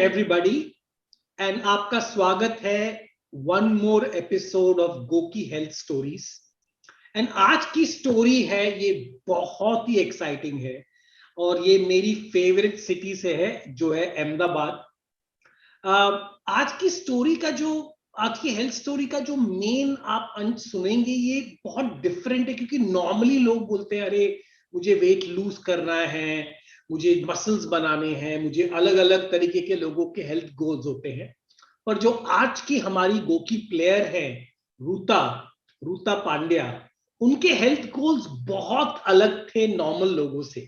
Everybody and आपका स्वागत है one more episode of Goki health stories. And आज की स्टोरी है, ये बहुत ही एक्साइटिंग है और ये मेरी फेवरेट सिटी से है जो है अहमदाबाद। आज की स्टोरी का आज की हेल्थ स्टोरी का जो मेन आप अंश सुनेंगे ये बहुत डिफरेंट है, क्योंकि नॉर्मली लोग बोलते हैं अरे मुझे वेट लूज करना है, मुझे मसल्स बनाने हैं, मुझे अलग अलग तरीके के लोगों के हेल्थ गोल्स होते हैं। पर जो आज की हमारी गोकी प्लेयर है रूता पांड्या, उनके हेल्थ गोल्स बहुत अलग थे नॉर्मल लोगों से,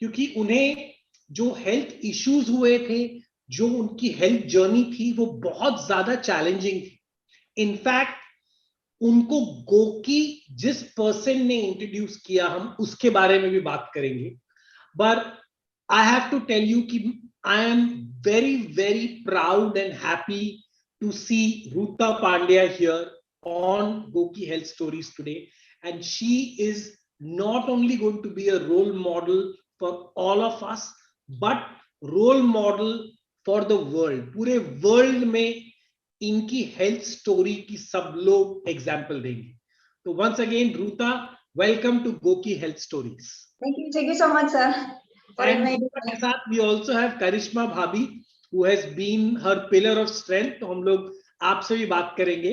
क्योंकि उन्हें जो हेल्थ इश्यूज हुए थे, जो उनकी हेल्थ जर्नी थी, वो बहुत ज्यादा चैलेंजिंग थी। इनफैक्ट उनको गोकी जिस पर्सन ने इंट्रोड्यूस किया, हम उसके बारे में भी बात करेंगे। But I have to tell you कि I am very proud and happy to see Ruta Pandya here on Goki Health Stories today, and she is not only going to be a role model for all of us but role model for the world. पूरे world में इनकी health story की सब लोग example देंगे। तो once again Ruta, welcome to Goki Health Stories. Thank you so much, sir. And के साथ we also have करिश्मा भाभी, who has been her pillar of strength. तो हम लोग आपसे भी बात करेंगे।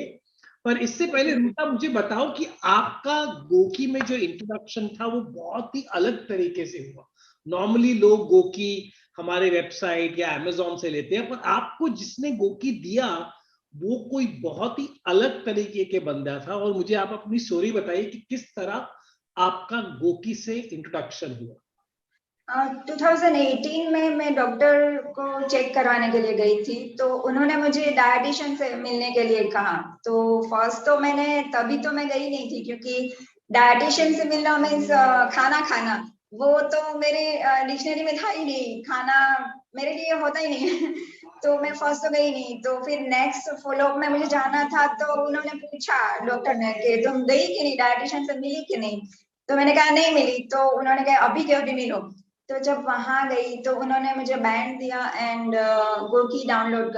पर इससे पहले रूता, मुझे बताओ कि आपका गोकी में जो इंट्रोडक्शन था वो बहुत ही अलग तरीके से हुआ। नॉर्मली लोग गोकी हमारे वेबसाइट या अमेज़न से लेते हैं, पर आपको जिसने गोकी दिया वो कोई बहुत ही अलग तरीके के बंदा था। और मुझे आप अपनी स्टोरी बताइए कि किस तरह आपका गोकी से इंट्रोडक्शन हुआ। 2018 में मैं डॉक्टर को चेक करवाने के लिए गई थी, तो उन्होंने मुझे डायटिशियन से मिलने के लिए कहा। तो फर्स्ट तो तभी तो मैं गई नहीं थी, क्योंकि डायटिशियन से मिलना मीन्स खाना वो तो मेरे डिक्शनरी में था ही नहीं, खाना मेरे लिए होता ही नहीं तो मैं फर्स्ट तो गई नहीं। तो फिर नेक्स्ट फॉलोअप में मुझे जाना था, तो उन्होंने पूछा डॉक्टर ने कि तुम गई कि नहीं, डायटिशियन से मिली कि नहीं। तो मैंने कहा नहीं मिली। तो उन्होंने कहा अभी के अभी मिलो। तो जब वहां गई तो उन्होंने मुझे बैंड दिया एंड गोकी डाउनलोड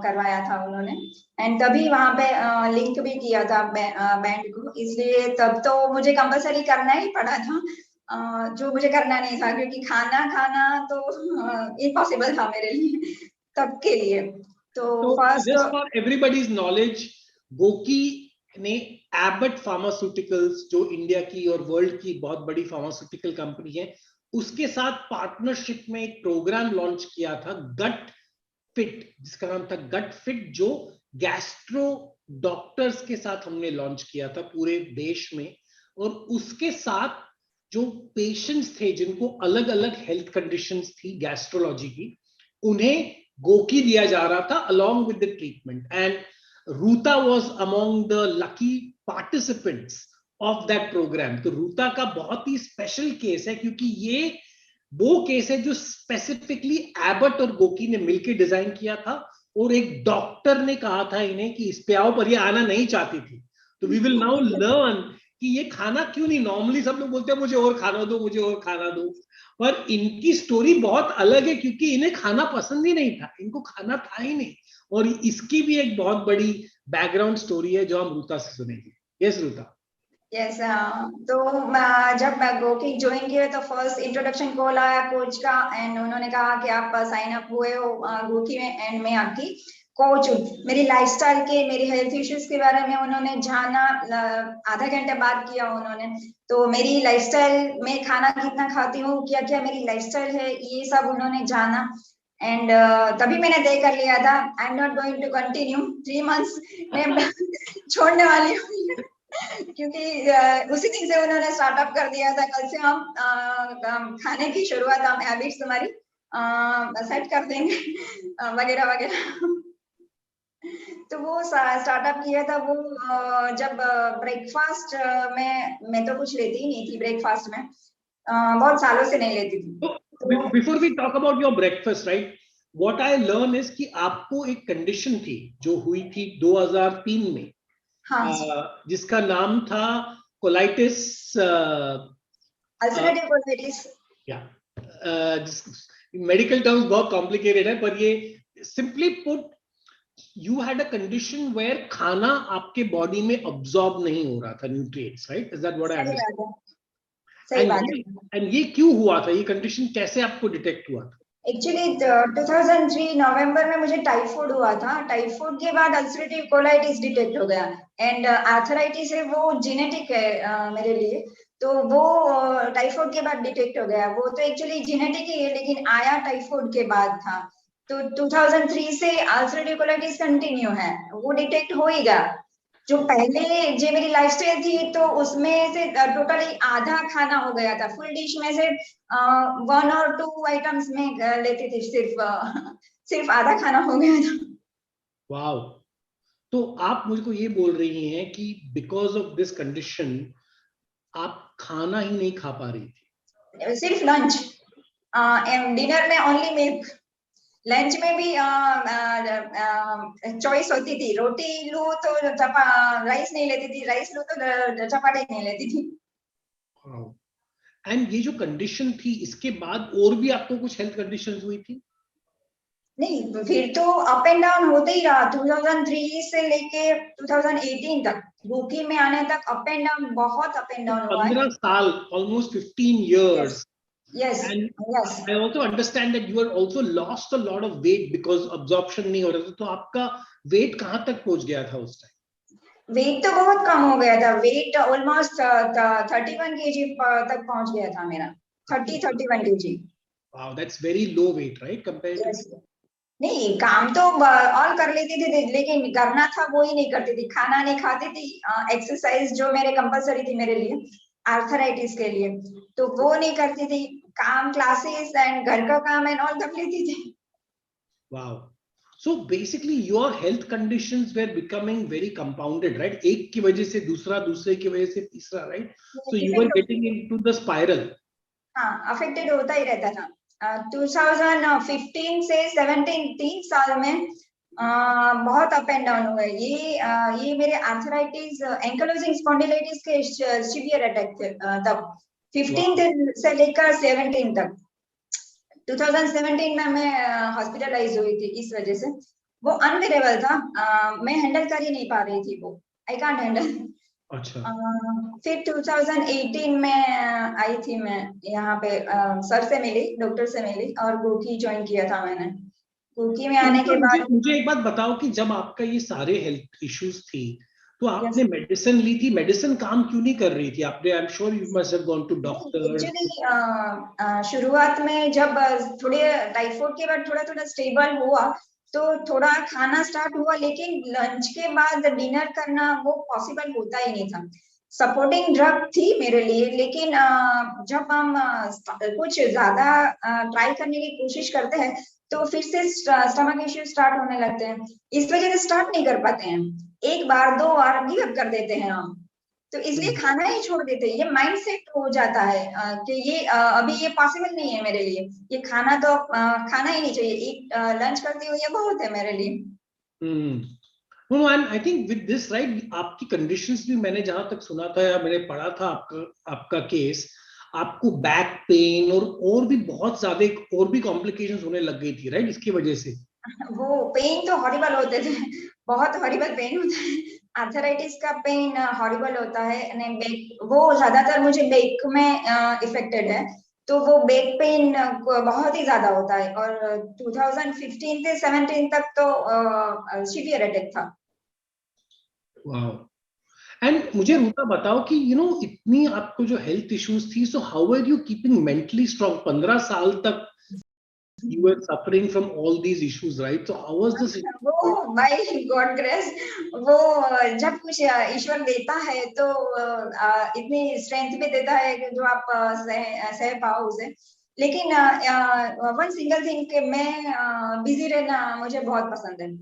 करवाया था उन्होंने, एंड तभी वहां पे लिंक भी किया था बैंड को, इसलिए तब तो मुझे कंपलसरी करना ही पड़ा था, जो मुझे करना नहीं था, क्योंकि खाना तो इम्पॉसिबल था मेरे लिए तब के लिए। तो first just for everybody's knowledge, Goki ने एबट फार्मास्यूटिकल्स, जो इंडिया की और वर्ल्ड की बहुत बड़ी फार्मास्यूटिकल कंपनी है, उसके साथ पार्टनरशिप में एक प्रोग्राम लॉन्च किया था गट फिट, जिसका नाम था गट फिट, जो गैस्ट्रो डॉक्टर्स के साथ हमने लॉन्च किया था पूरे देश में। और उसके साथ जो पेशेंट्स थे जिनको अलग अलग हेल्थ कंडीशंस थी गैस्ट्रोलॉजी की, उन्हें गोकी दिया जा रहा था along with the treatment. And Ruta was among the lucky participants of that programme. तो रूता का बहुत ही स्पेशल केस है, क्योंकि ये वो केस है जो स्पेसिफिकली एबट और गोकी ने मिलकर डिजाइन किया था, और एक डॉक्टर ने कहा था इन्हें कि इस पे आओ, पर ये आना नहीं चाहती थी। तो वी विल नाउ लर्न कि ये खाना क्यों नहीं। नॉर्मली सब लोग बोलते हैं मुझे और खाना दो, मुझे और खाना दो, पर इनकी स्टोरी बहुत अलग है, क्योंकि इन्हें खाना पसंद ही नहीं था, इनको खाना था ही नहीं। और इसकी भी एक बहुत बड़ी बैकग्राउंड स्टोरी है जो हम रूता से सुनेंगे। यस रूता। यस, तो जब मैं गोकी ज्वाइन किया तो फर्स्ट इंट्रोडक्शन कॉल आया कोच का, एंड उन्होंने कहा कि आप साइन अप हुए हो गोकी में, एंड मैं आपकी कोच हूँ। मेरी लाइफस्टाइल के, मेरी हेल्थ इश्यूज के बारे में उन्होंने जाना, आधा घंटे बात किया उन्होंने। तो मेरी लाइफस्टाइल में खाना कितना खाती हूँ, क्या क्या मेरी लाइफस्टाइल है, ये सब उन्होंने जाना। एंड तभी मैंने तय कर लिया था I am not going to continue 3 months मैं छोड़ने वाली हूँ क्योंकि उसी दिन से उन्होंने स्टार्टअप कर दिया था, कल से हम खाने की शुरुआत, हम हैबिट्स तुम्हारी सेट कर देंगे वगैरह वगैरह। तो वो स्टार्टअप किया था वो जब ब्रेकफास्ट में मैं तो कुछ लेती ही नहीं थी, ब्रेकफास्ट में बहुत सालों से नहीं लेती थी। Before we talk about your breakfast, right, what I learn is कि आपको एक कंडीशन थी जो हुई थी 2003 में, हाँ, जिसका नाम था colitis, ulcerative colitis. Medical terms बहुत कॉम्प्लिकेटेड है, पर ये simply put, you had a condition where खाना आपके बॉडी में अब्सॉर्ब नहीं हो रहा था, nutrients, right? Is that what I understand? सही बात है। एंड ये क्यों हुआ था? ये कंडीशन कैसे आपको डिटेक्ट हुआ था? एक्चुअली 2003 नवंबर में मुझे टाइफाइड हुआ था। टाइफाइड के बाद अल्सरेटिव कोलाइटिस डिटेक्ट हो गया एंड आर्थराइटिस है, वो जेनेटिक है मेरे लिए। तो वो टाइफाइड के बाद डिटेक्ट हो गया। वो तो एक्चुअली जेनेटिक ही है, लेकिन आया टाइफाइड के बाद था। तो 2003 से अल्सरेटिव कोलाइटिस कंटिन्यू है, वो डिटेक्ट हो ही गया। जो पहले जो मेरी लाइफस्टाइल थी, तो उसमें से टोटली आधा खाना हो गया था। फुल डिश में से 1 और 2 आइटम्स में लेती थी, सिर्फ आधा खाना हो गया था। वाओ! तो आप मुझको ये बोल रही हैं कि बिकॉज ऑफ दिस कंडीशन आप खाना ही नहीं खा पा रही थी? सिर्फ लंच, डिनर में ओनली मिल्क। लंच में भी चॉइस होती थी, रोटी लूं तो राइस नहीं लेती थी, राइस लूं तो चपाती नहीं लेती थी। एंड ये जो कंडीशन थी, इसके बाद और भी आपको कुछ हेल्थ कंडीशंस हुई थी? नहीं, फिर तो अप एंड डाउन होते ही रहा। 2003 से लेके 2018 तक, गोकी में आने तक अप एंड डाउन, बहुत अप एंड डाउन हुआ है। 15 साल, almost 15 years. Yes, And yes. I also understand that you are also lost a lot of weight because absorption नहीं हो रहा था। तो आपका weight कहाँ तक पहुंच गया था उस टाइम? वेट तो बहुत कम हो गया था। वेट ऑलमोस्ट 31 kg तक पहुंच गया था मेरा। 31 kg। Wow, that's very low weight, right? Compared to... Yes. नहीं, काम तो ऑल कर लेती थी, लेकिन करना था वो ही नहीं करती थी। खाना नहीं खाती थी, एक्सरसाइज जो मेरे कंपलसरी थी मेरे लिए, आर्थराइटिस के लिए, तो वो नहीं करती थी। काम, क्लासेस एंड घर का काम एंड ऑल कर लेती थी। Wow. So basically your health conditions were becoming very compounded, right? एक की वजह से दूसरा, दूसरे की वजह से तीसरा, right? So you were getting into the spiral. हाँ, अफेक्टेड होता ही रहता था। 2015 से 17, 3 साल में बहुत अप एंड डाउन हुए। ये मेरे आर्थराइटिस, एंकलोजिंग स्पॉन्डिलाइटिस के सीवियर अटैक थे तब। 15 से लेकर 17 तक। 2017 में मैं हॉस्पिटलाइज हुई थी इस वजह से। वो अनबेरेबल था, मैं हैंडल कर ही नहीं पा रही थी वो। I can't handle. अच्छा। फिर 2018 में आई थी मैं यहाँ पे, सर से मिली, डॉक्टर से मिली और गोकी ज्वाइन किया था मैंने। गोकी में आने के बाद मुझे एक बात बताओ कि जब आपका ये सारे हेल्थ इश्यूज थी, तो आपने मेडिसिन ली थी, मेडिसिन काम क्यों नहीं कर रही थी? आपने, I am sure you must have gone to doctor. Actually शुरुआत में जब थोड़े टाइफाइड के बाद थोड़ा थोड़ा स्टेबल हुआ, तो थोड़ा खाना स्टार्ट हुआ, लेकिन लंच के बाद डिनर करना वो पॉसिबल होता ही नहीं था। सपोर्टिंग ड्रग थी मेरे लिए, लेकिन जब हम कुछ ज्यादा ट्राई करने की कोशिश करते हैं, तो फिर से स्टमक इश्यू स्टार्ट होने लगते हैं। इस वजह से स्टार्ट नहीं कर पाते हैं। एक बार 2 बार गिव अप कर देते हैं हम, तो इसलिए खाना ही छोड़ देते हैं। ये माइंड सेट हो जाता है कि ये अभी ये पॉसिबल नहीं है मेरे लिए, ये खाना तो खाना ही नहीं चाहिए, एक लंच करती हूँ ये बहुत है मेरे लिए। No, and I think with this, right, आपकी कंडीशंस भी मैंने जहां तक सुना था या मैंने पढ़ा था, आपका केस, आपको बैक पेन और भी बहुत ज्यादा और भी कॉम्प्लिकेशंस होने लग गई थी, राइट, इसकी वजह से? वो पेन तो हॉरिबल होते थे, बहुत हॉरिबल पेन होता है। आर्थराइटिस का पेन हॉरिबल होता है। बैक, वो ज्यादातर मुझे बैक में इफेक्टेड है, तो वो बैक पेन बहुत ही ज्यादा होता है। और 2015 से 17 तक तो सीवियर अटैक था। वाओ! एंड मुझे रूपा बताओ कि इतनी आपको जो हेल्थ इश्यूज थी, so how are you keeping mentally strong? 15 साल तक you were suffering from all these issues, right? So how was this? वो बाय गॉड ग्रेस, वो जब कुछ ईश्वर देता है तो इतनी स्ट्रेंथ भी देता है कि जो आप सह पाओ उसे। लेकिन वन सिंगल थिंग कि मैं बिजी रहना मुझे बहुत पसंद है,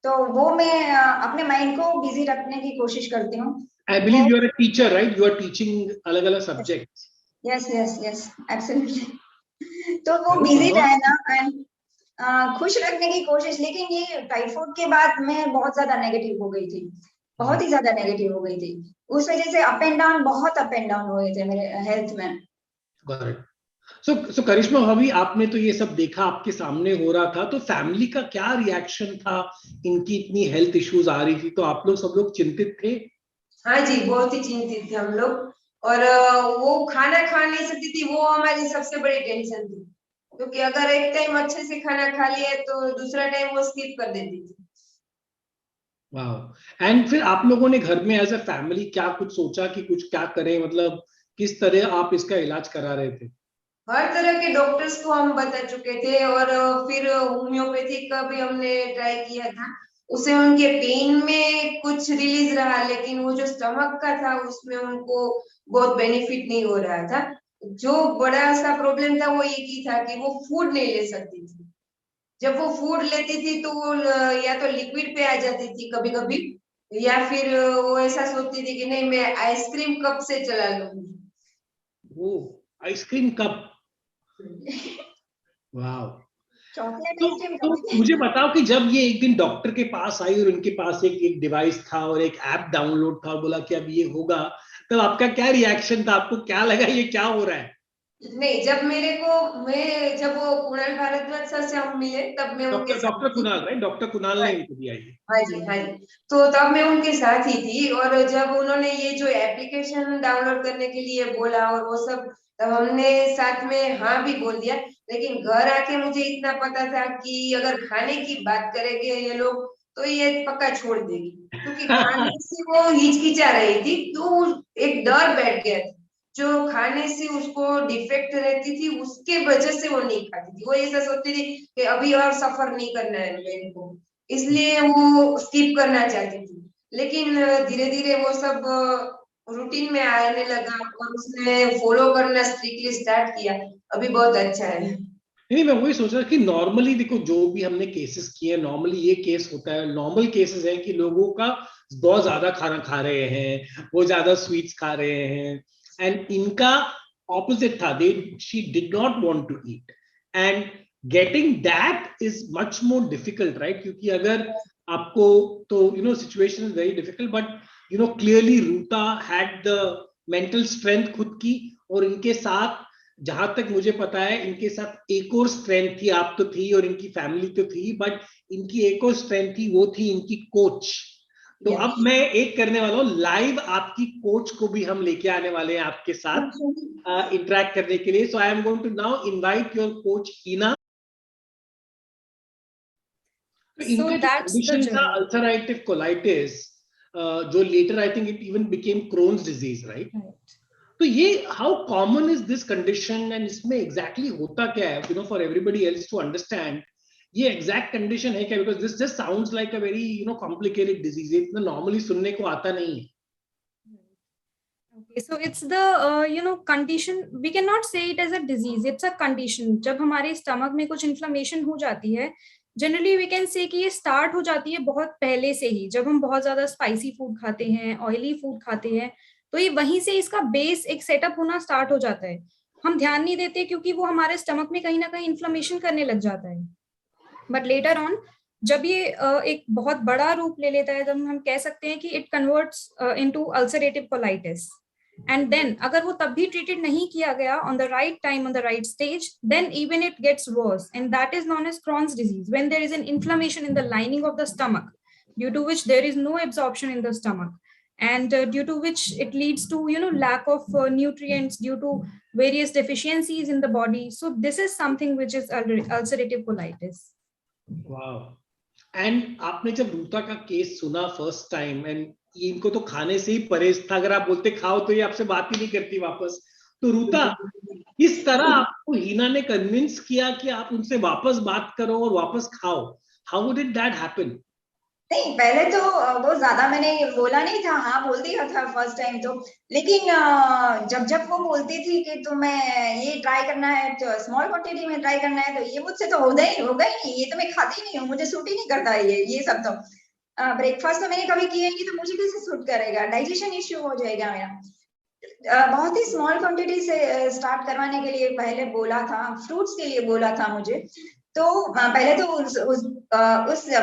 तो वो मैं अपने माइंड को बिजी रखने की कोशिश करती हूँ। I believe you are a teacher, right? You are teaching अलग-अलग subjects. Yes, yes, yes, absolutely. तो वो बिजी रहना एंड खुश रखने की कोशिश। लेकिन ये टाइफाइड के बाद मैं बहुत ज्यादा नेगेटिव हो गई थी, बहुत ही ज्यादा नेगेटिव हो गई थी। उस वजह से अप एंड डाउन, बहुत अप एंड डाउन हुए थे मेरे हेल्थ में। Correct. सो करिश्मा भाभी, आपने तो ये सब देखा, आपके सामने हो रहा था, तो फैमिली का क्या रिएक्शन था? इनकी इतनी हेल्थ इश्यूज आ रही थी तो आप लोग सब लोग चिंतित थे? हाँ जी, बहुत ही चिंतित थे हम लोग। और वो खाना खा नहीं सकती थी, वो हमारी सबसे बड़ी टेंशन थी, क्योंकि अगर एक टाइम अच्छे से खाना खा लिया तो दूसरा टाइम वो स्किप कर देती थी। वाह। एंड फिर आप लोगों ने घर में एज अ फैमिली क्या कुछ सोचा कि कुछ क्या करें, मतलब किस तरह आप इसका इलाज करा रहे थे? हर तरह के डॉक्टर्स को हम बता चुके थे, और फिर होम्योपैथिक का भी हमने ट्राई किया था। उसे उनके पेन में कुछ रिलीज रहा, लेकिन वो जो स्टमक का था उसमें उनको बहुत बेनिफिट नहीं हो रहा था। जो बड़ा सा प्रॉब्लम था वो एक ही था कि वो फूड नहीं ले सकती थी। जब वो फूड लेती थी तो वो या तो लिक्विड पे आ जाती थी कभी कभी, या फिर वो ऐसा सोचती थी कि नहीं, मैं आइसक्रीम कब से चला लूंगी। वो आइसक्रीम कप। वाह। चॉकलेट तो आइसक्रीम तो कभी। मुझे बताओ कि जब ये एक दिन डॉक्टर के पास आई और उनके पास एक डिवाइस था और एक ऐप डाउनलोड था और बोला कि अब ये होगा, तब आपका क्या रिएक्शन था? आपको क्या लगा ये क्या हो रहा है? नहीं, जब वो कुणाल भारद्वाज सर से हम मिले तब मैं उनके डॉक्टर साथ डॉक्टर थी। कुणाल, राइट? डॉक्टर कुणाल हाँ ने इनको दिया ये? हाँ जी, हाँ जी। तो तब मैं उनके साथ ही थी, और जब उन्होंने ये जो एप्लीकेशन डाउनलोड करने के लिए बोला और वो सब, तब हमने साथ में हाँ भी बोल दिया। लेकिन घर आके मुझे इतना पता था कि अगर खाने की बात करेंगे ये लोग तो ये पक्का छोड़ देगी, क्योंकि खाने से वो हिचकिचा रही थी, तो एक डर बैठ गया था। जो खाने से उसको डिफेक्ट रहती थी उसके वजह से वो नहीं खाती थी। वो ऐसा सोचती थी कि अभी और सफर नहीं करना है मेरे को, इसलिए वो स्किप करना चाहती थी। लेकिन धीरे धीरे वो सब रूटीन में आने लगा और उसने फॉलो करना स्ट्रिक्टली स्टार्ट किया। अभी बहुत अच्छा है। नहीं, मैं वही सोच रहा कि नॉर्मली देखो, जो भी हमने केसेस किए, नॉर्मली ये केस होता है, नॉर्मल केसेस है कि लोगों का बहुत ज्यादा खाना खा रहे हैं, वो ज्यादा स्वीट्स खा रहे हैं, एंड इनका ऑपोजिट था, they she did not want to eat, and getting that is much more difficult, right? क्योंकि अगर आपको, तो situation is very difficult, but clearly Ruta had the mental strength खुद की, और इनके साथ, जहां तक मुझे पता है, इनके साथ एक और स्ट्रेंथ थी, आप तो थी और इनकी फैमिली तो थी, बट इनकी एक और स्ट्रेंथ थी, वो थी इनकी कोच। तो अब यस। मैं एक करने वाला हूँ, लाइव आपकी कोच को भी हम लेके आने वाले हैं आपके साथ इंटरेक्ट करने के लिए। So I am going to now invite your coach Heena. तो So इनका जो that's the कंडीशन था journey. अल्सराइटिव कोलाइटिस, जो later I think it even became Crohn's disease, right? Right. तो ये how common is this condition, and इसमें exactly होता क्या है, for everybody else to understand ये एग्जैक्ट कंडीशन है क्या? Because this just sounds like a very complicated disease, इतना नॉर्मली सुनने को आता नहीं है। Okay, so it's the condition. We cannot say it as a disease. It's a condition. जब हमारे स्टमक में कुछ इन्फ्लेमेशन हो जाती है, जनरली वी कैन से कि ये स्टार्ट हो जाती है बहुत पहले से ही, जब हम बहुत ज्यादा स्पाइसी फूड खाते हैं, ऑयली फूड खाते हैं, तो ये वहीं से इसका बेस एक सेटअप होना स्टार्ट हो जाता है। हम ध्यान नहीं देते क्योंकि वो हमारे स्टमक में कहीं ना कहीं इन्फ्लेमेशन करने लग जाता है। बट लेटर ऑन जब ये एक बहुत बड़ा रूप ले लेता है, तब हम कह सकते हैं कि it converts into ulcerative colitis. And then अगर वो तब भी ट्रीटेड नहीं किया गया on the right time, on the right stage, then even it gets worse, and that is known as Crohn's disease, when there is an inflammation in the lining of the stomach, due to which there is no absorption in the stomach, and due to which it leads to lack of nutrients due to various deficiencies in the body. So this is something which is ulcerative colitis. वाह। And आपने जब रूता का case सुना first time, and इनको तो खाने से ही परहेज था, अगर आप बोलते खाओ तो ये आपसे बात ही नहीं करती वापस, तो रूता किस तरह आपको हीना ने कन्विंस किया कि आप उनसे वापस बात करो और वापस खाओ? How did that happen? नहीं, पहले तो वो ज्यादा मैंने बोला नहीं था, हाँ बोल दिया था फर्स्ट टाइम तो। लेकिन जब जब वो बोलती थी कि तुम्हें ये ट्राई करना है, तो स्मॉल क्वांटिटी में ट्राई करना है, तो ये मुझसे तो होगा ही नहीं, ये तो मैं खाती ही नहीं हूँ, मुझे सूट ही नहीं करता ये सब तो। ब्रेकफास्ट तो मैंने कभी किया ही नहीं, तो मुझे कैसे सूट करेगा, डाइजेशन इश्यू हो जाएगा मेरा। बहुत ही स्मॉल क्वांटिटी से स्टार्ट करवाने के लिए पहले बोला था, फ्रूट्स के लिए बोला था मुझे। तो पहले तो उस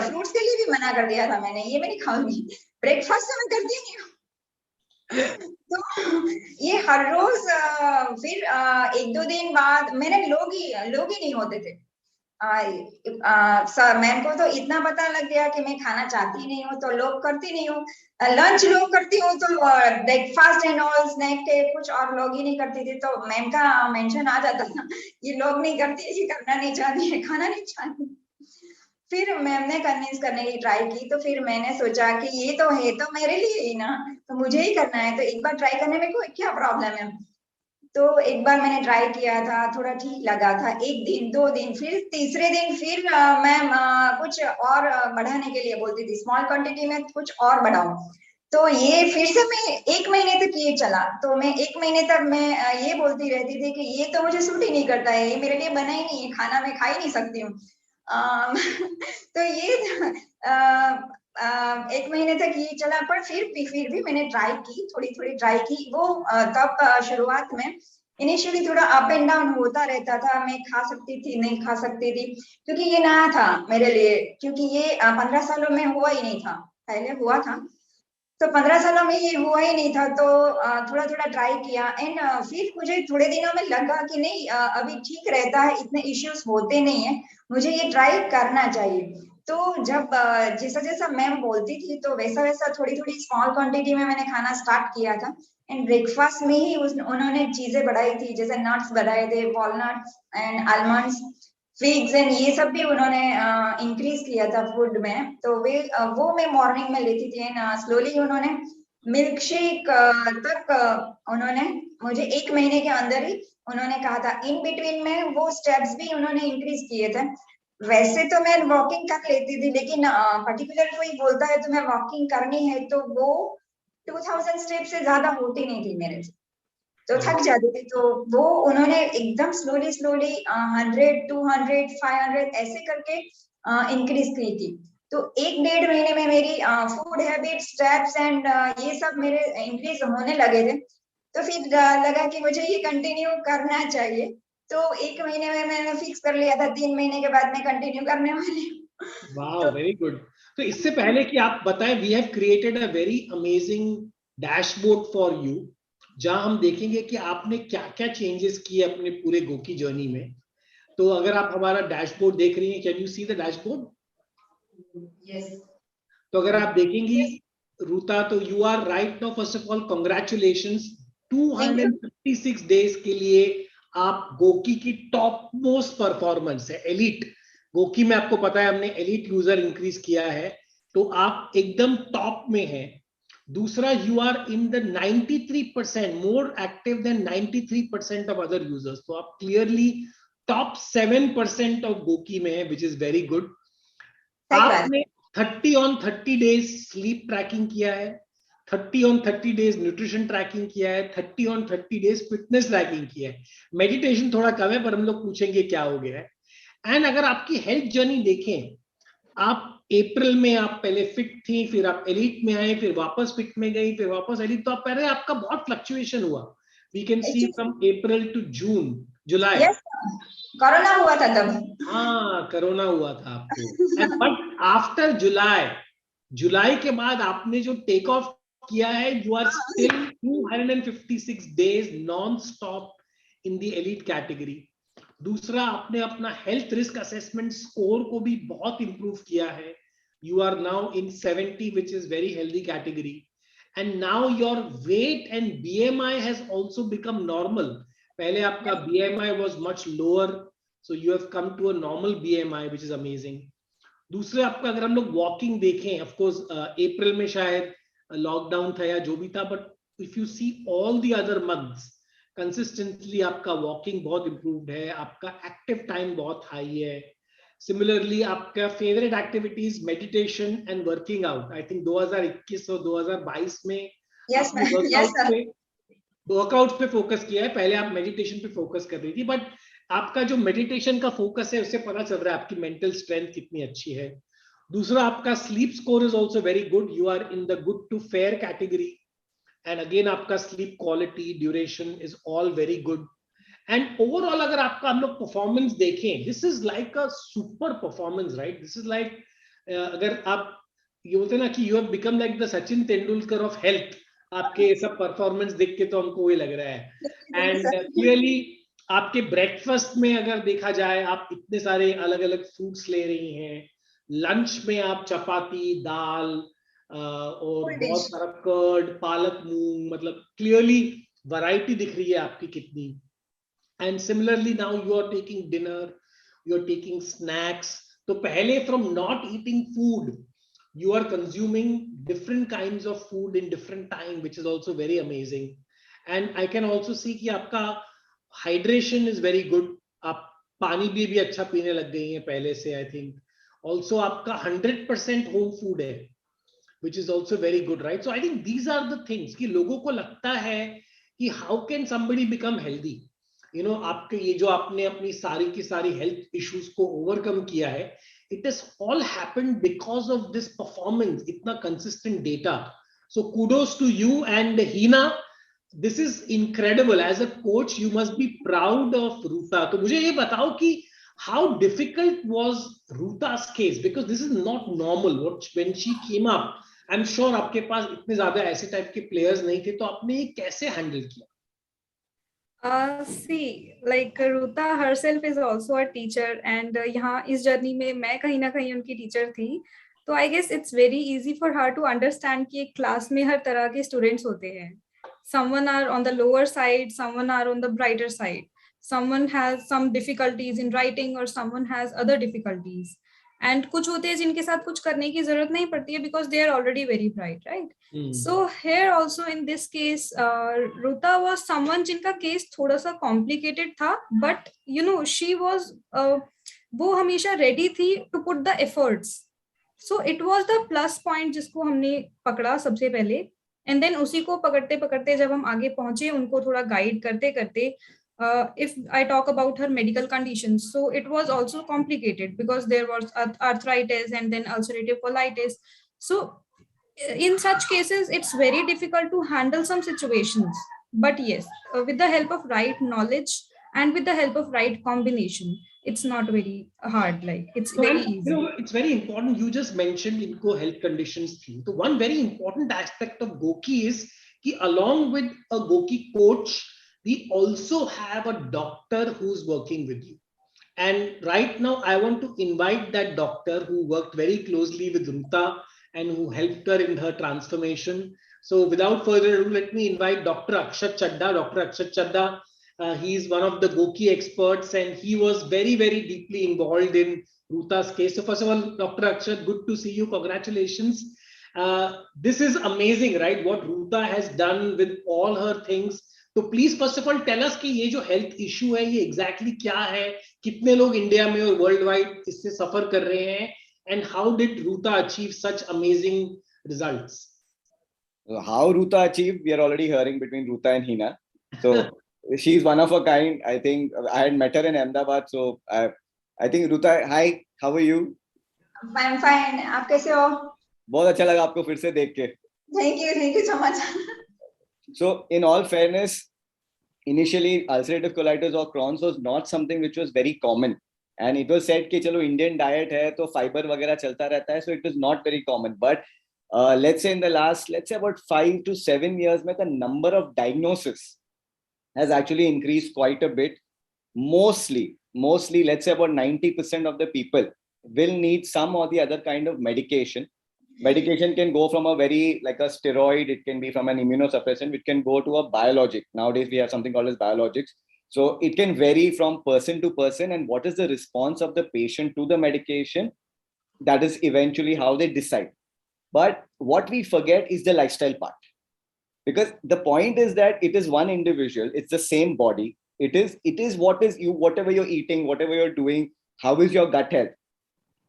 फ्रूट्स के लिए भी मना कर दिया था मैंने, ये मैं नहीं खाऊंगी, ब्रेकफास्ट तो मैं करती नहीं हूँ। तो ये हर रोज फिर 1-2 दिन बाद मेरे लोग ही नहीं होते थे। सर मैम को तो इतना पता लग गया कि मैं खाना चाहती नहीं हूँ, तो लोग करती नहीं हूँ। लंच लोग करती हूँ तो ब्रेकफास्ट एंड ऑल स्नैक के कुछ और लोग ही नहीं करती थी, तो मैम का मेंशन आ जाता था, ये लोग नहीं करती, ये करना नहीं चाहती है, खाना नहीं चाहती। फिर मैम ने कन्विंस करने की ट्राई की, तो फिर मैंने सोचा कि ये तो है तो मेरे लिए ही ना, तो मुझे ही करना है, तो एक बार ट्राई करने में कोई क्या प्रॉब्लम है। तो एक बार मैंने ट्राई किया था, थोड़ा ठीक लगा था, 1 दिन 2 दिन, फिर तीसरे दिन फिर मैम कुछ और बढ़ाने के लिए बोलती थी, स्मॉल क्वांटिटी में कुछ और बढ़ाओ। तो ये फिर से मैं 1 महीने तक ये चला, तो मैं 1 महीने तक मैं ये बोलती रहती थी कि ये तो मुझे सूट ही नहीं करता है, ये मेरे लिए बना ही नहीं है, खाना मैं खा ही नहीं सकती हूँ। तो ये 1 महीने तक ये चला, पर फिर भी मैंने ट्राई की, थोड़ी थोड़ी ट्राई की। वो तब शुरुआत में इनिशियली थोड़ा अप एंड डाउन होता रहता था, मैं खा सकती थी नहीं खा सकती थी, क्योंकि ये नया था मेरे लिए, क्योंकि ये 15 सालों में हुआ ही नहीं था, पहले हुआ था तो 15 सालों में ये हुआ ही नहीं था, तो थोड़ा थोड़ा ट्राई किया एंड फिर मुझे थोड़े दिनों में लगा कि नहीं, अभी ठीक रहता है, इतने इश्यूज होते नहीं है, मुझे ये ट्राई करना चाहिए। तो जब जैसा जैसा मैम बोलती थी तो वैसा वैसा थोड़ी थोड़ी स्मॉल क्वांटिटी में मैंने खाना स्टार्ट किया था, एंड ब्रेकफास्ट में ही उन्होंने चीजें बढ़ाई थी, जैसे नट्स बढ़ाए थे, walnuts and almonds, figs and ये सब भी उन्होंने इंक्रीज किया था फूड में, तो वो मैं मॉर्निंग में लेती थी एंड स्लोली उन्होंने मिल्क शेक तक उन्होंने मुझे 1 महीने के अंदर ही उन्होंने कहा था, इन बिटवीन में वो स्टेप्स भी उन्होंने इंक्रीज किए थे। वैसे तो मैं वॉकिंग कर लेती थी, लेकिन पर्टिकुलर कोई बोलता है तुम्हें वॉकिंग करनी है तो वो 2000 स्टेप से ज्यादा होती नहीं थी मेरे से, तो थक जाती थी। तो वो उन्होंने एकदम स्लोली स्लोली 100 200 500 ऐसे करके इंक्रीज की थी। तो 1-1.5 महीने में मेरी फूड हैबिट स्टेप्स एंड ये सब मेरे इंक्रीज होने लगे थे, तो फिर लगा कि मुझे ये कंटिन्यू करना चाहिए। तो 1 महीने में मैंने फिक्स कर लिया था, 3 महीने के बाद मैं कंटिन्यू करने वाली हूँ। वाओ, तो वेरी गुड। तो इससे पहले कि आप बताएं, we have created a very amazing dashboard for you, जहां हम देखेंगे कि आपने क्या क्या चेंजेस किए अपने पूरे गोकी जर्नी में। तो अगर आप हमारा डैशबोर्ड देख रही हैं, can you see the dashboard? Yes. तो अगर आप देखेंगी रूता, तो you are right now, first of all congratulations, 256 days के लिए आप गोकी की टॉप मोस्ट परफॉर्मेंस है, एलिट गोकी में। आपको पता है हमने एलिट यूजर इंक्रीज किया है, तो आप एकदम टॉप में हैं। दूसरा, you are in the 93%, more active than 93% of other users, तो आप क्लियरली टॉप 7% ऑफ गोकी में है, विच इज वेरी गुड। आपने 30 on 30 डेज स्लीप ट्रैकिंग किया है, 30 on 30 डेज न्यूट्रिशन ट्रैकिंग किया है, 30 on 30 डेज फिटनेस ट्रैकिंग किया है। मेडिटेशन थोड़ा कम है, पर हम लोग पूछेंगे क्या हो गया है। एंड अगर आपकी हेल्थ जर्नी देखें, आप अप्रैल में आप पहले फिट थी, फिर आप एलिट में आए, फिर वापस फिट में गई, फिर वापस एलिट, तो आप पहले आपका बहुत फ्लक्चुएशन हुआ। We can see from April to June July. Yes, corona हुआ था तब। हाँ, कोरोना हुआ था आपको, बट आफ्टर जुलाई के बाद आपने जो टेक ऑफ किया है, you are still 256 days non stop in the elite category. दूसरा, आपने अपना हेल्थ रिस्क असेसमेंट स्कोर को भी बहुत इंप्रूव किया है, you are now in 70, which is very healthy category. And now your weight and BMI has also become normal. पहले आपका BMI was much lower, so you have come to a normal BMI, which is amazing. दूसरे, आपका अगर हम लोग walking देखें, of course अप्रैल में शायद लॉकडाउन था या जो भी था, but if you see all the other months, consistently आपका वॉकिंग बहुत इंप्रूव्ड है, आपका एक्टिव टाइम बहुत हाई है। सिमिलरली, आपका favourite activities meditation and working out, I think 2021 और 2022 में वर्कआउट पे फोकस किया है। पहले आप मेडिटेशन पे फोकस कर रही थी, बट आपका जो मेडिटेशन का फोकस है, उससे पता चल रहा है आपकी मेंटल स्ट्रेंथ कितनी अच्छी है। दूसरा, आपका sleep score is also very good, you are in the good to fair category. And again, आपका sleep quality, duration is all very good. And overall अगर आपका हम लोग परफॉर्मेंस देखें, this is like a super performance, right? This is like, अगर आप ये बोलते हैं ना कि you have become like the Sachin Tendulkar of health, आपके सब परफॉर्मेंस देख के तो हमको वही लग रहा है। एंड क्लियरली आपके ब्रेकफास्ट में अगर देखा जाए, आप इतने सारे अलग अलग फ्रूट्स ले रही हैं, लंच में आप चपाती, दाल और बहुत सारा कर्ड, पालक, मूंग, मतलब क्लियरली वैरायटी दिख रही है आपकी कितनी। And similarly now you are taking dinner, you are taking snacks. तो पहले from not eating food you are consuming different kinds of food in different time, which is also very amazing. And I can also see कि आपका hydration is very good. आप पानी भी अच्छा पीने लग गई हैं पहले से, I think. Also आपका 100% home food है, which is also very good, right? So I think these are the things कि लोगों को लगता है कि how can somebody become healthy? You know, आपके ये जो आपने अपनी सारी की सारी health issues को overcome किया है, it has all happened because of this performance, itna consistent data. So kudos to you. And Hina, this is incredible. As a coach, you must be proud of Ruta. तो मुझे ये बताओ कि how difficult was Ruta's case, because this is not normal. When she came up, I'm sure आपके पास इतने ज्यादा ऐसे type के प्लेयर्स नहीं थे, तो आपने ये कैसे हैंडल किया? See, like Ruta herself is also a teacher, and यहाँ इस जर्नी में मैं कहीं ना कहीं उनकी टीचर थी, तो I guess it's very easy for her to understand कि एक क्लास में हर तरह के स्टूडेंट्स होते हैं. Someone are on the lower side, someone are on the brighter side. Someone has some difficulties in writing or someone has other difficulties. And कुछ होते हैं जिनके साथ कुछ करने की जरूरत नहीं पड़ती है because they are already very bright, right? So here also in this case, Ruta was someone जिनका केस थोड़ा सा complicated था, but you know she was वो हमेशा ready थी to put the efforts. So it was the plus point जिसको हमने पकड़ा सबसे पहले, and then उसी को पकड़ते पकड़ते जब हम आगे पहुंचे, उनको थोड़ा गाइड करते करते, if I talk about her medical conditions, so it was also complicated because there was arthritis and then ulcerative colitis. So in such cases, it's very difficult to handle some situations. But yes, with the help of right knowledge and with the help of right combination, it's not very hard. Like it's very easy. You know, it's very important. You just mentioned इनको health conditions थी. So one very important aspect of Goki is कि along with a Goki coach, we also have a doctor who's working with you. And right now, I want to invite that doctor who worked very closely with Ruta and who helped her in her transformation. So without further ado, let me invite Dr. Akshat Chadda. Dr. Akshat Chadda, he is one of the Goki experts, and he was very, very deeply involved in Ruta's case. So first of all, Dr. Akshat, good to see you. Congratulations. This is amazing, right? What Ruta has done with all her things. तो please first of all tell us कि ये जो health issue है ये exactly क्या है, कितने लोग इंडिया में और वर्ल्ड वाइड इससे सफर कर रहे हैं, and how did Ruta achieve such amazing results? How Ruta achieved, we are already hearing between Ruta and Hina. So she's one of a kind. I think I had met her in Ahmedabad. So I think Ruta, hi, how are you? I'm fine. आप कैसे हो? बहुत अच्छा लगा आपको फिर से देख के. Thank you so much. So in all fairness, initially ulcerative colitis or Crohn's was not something which was very common, and it was said कि चलो Indian diet है तो fiber वगैरह चलता रहता है, so it was not very common. But let's say in the last, let's say about 5 to 7 years, में the number of diagnosis has actually increased quite a bit. Mostly, let's say about 90% of the people will need some or the other kind of medication. Medication can go from a very like a steroid, it can be from an immunosuppressant, it can go to a biologic. Nowadays we have something called as biologics. So it can vary from person to person, and what is the response of the patient to the medication, that is eventually how they decide. But what we forget is the lifestyle part, because the point is that it is one individual, it's the same body, it is what is you, whatever you're eating, whatever you're doing, how is your gut health.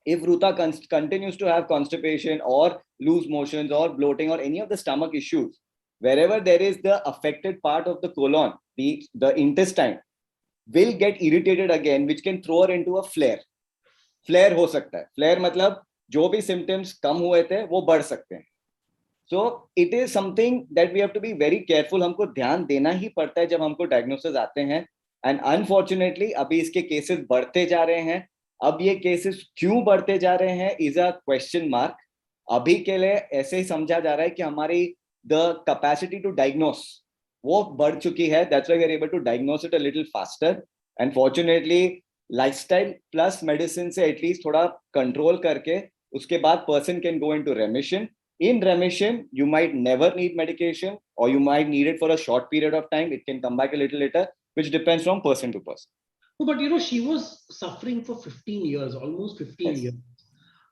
If Ruta continues to have constipation or loose motions or bloating or any of the stomach issues, wherever there is the affected part of the colon, the intestine will get irritated again, which can throw her into a flare. Flare हो सकता है. Flare मतलब जो भी symptoms कम हुए थे वो बढ़ सकते हैं. So it is something that we have to be very careful. हमको ध्यान देना ही पड़ता है जब हमको diagnosis आते हैं. And unfortunately अभी इसके cases बढ़ते जा रहे हैं. अब ये केसेस क्यों बढ़ते जा रहे हैं इज अ क्वेश्चन मार्क. अभी के लिए ऐसे ही समझा जा रहा है कि हमारी the capacity to diagnose वो बढ़ चुकी है. That's why we are able to diagnose it a little faster. And fortunately, lifestyle plus medicine से at least थोड़ा control करके उसके बाद person can go into remission. In remission, you might never need medication, or you might need it for a short period of time. It can come back a little later, which depends from person to person. Oh, but you know, she was suffering for 15 years, almost 15 Yes. years.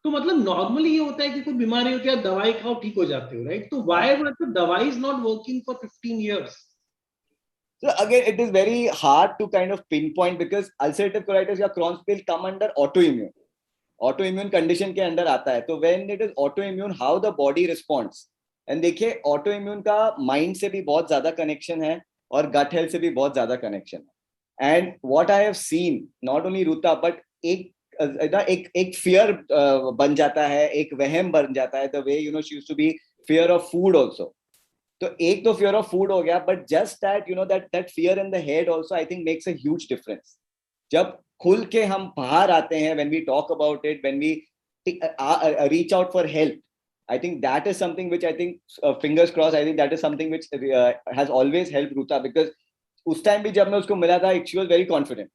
तो मतलब normally ये होता है कि कोई बीमारी होती है, दवाई खाओ ठीक हो जाते हो, राइट? तो व्हाई मतलब दवाई is not working for 15 years? So again, it is very hard to kind of pinpoint because ulcerative colitis या Crohn's will come under autoimmune. Autoimmune condition के अंदर आता है. तो when it is autoimmune, how the body responds. And देखिए, autoimmune का mind से भी बहुत ज़्यादा connection है और gut health से भी बहुत ज़्यादा connection है. And what I have seen, not only Ruta, but एक fear बन जाता है, एक वहम बन जाता है. The way you know she used to be fear of food also. तो एक तो fear of food हो गया, but just that you know that fear in the head also I think makes a huge difference. जब खुल के हम बाहर आते हैं, when we talk about it, when we reach out for help, I think that is something which I think fingers crossed. I think that is something which has always helped Ruta because उस time भी जब मैं उसको मिला था, she was very confident.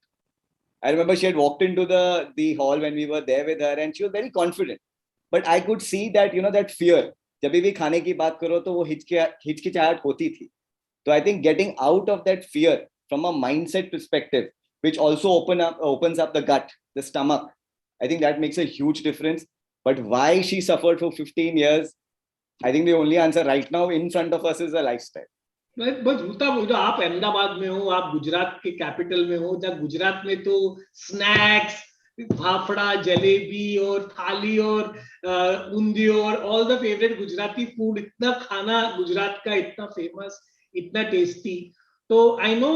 I remember she had walked into the hall when we were there with her, and she was very confident. But I could see that you know that fear. जब भी खाने की बात करो तो वो हिचकिचाहट होती थी. So I think getting out of that fear from a mindset perspective, which also opens up the gut, the stomach. I think that makes a huge difference. But why she suffered for 15 years, I think the only answer right now in front of us is a lifestyle. बस रूता, आप अहमदाबाद में हो, आप गुजरात के capital में हो, जब गुजरात में तो स्नैक्स, फाफड़ा, जलेबी और थाली और ऊंधियो और all the favourite Gujarati food, इतना खाना गुजरात का इतना फेमस, इतना टेस्टी. तो आई नो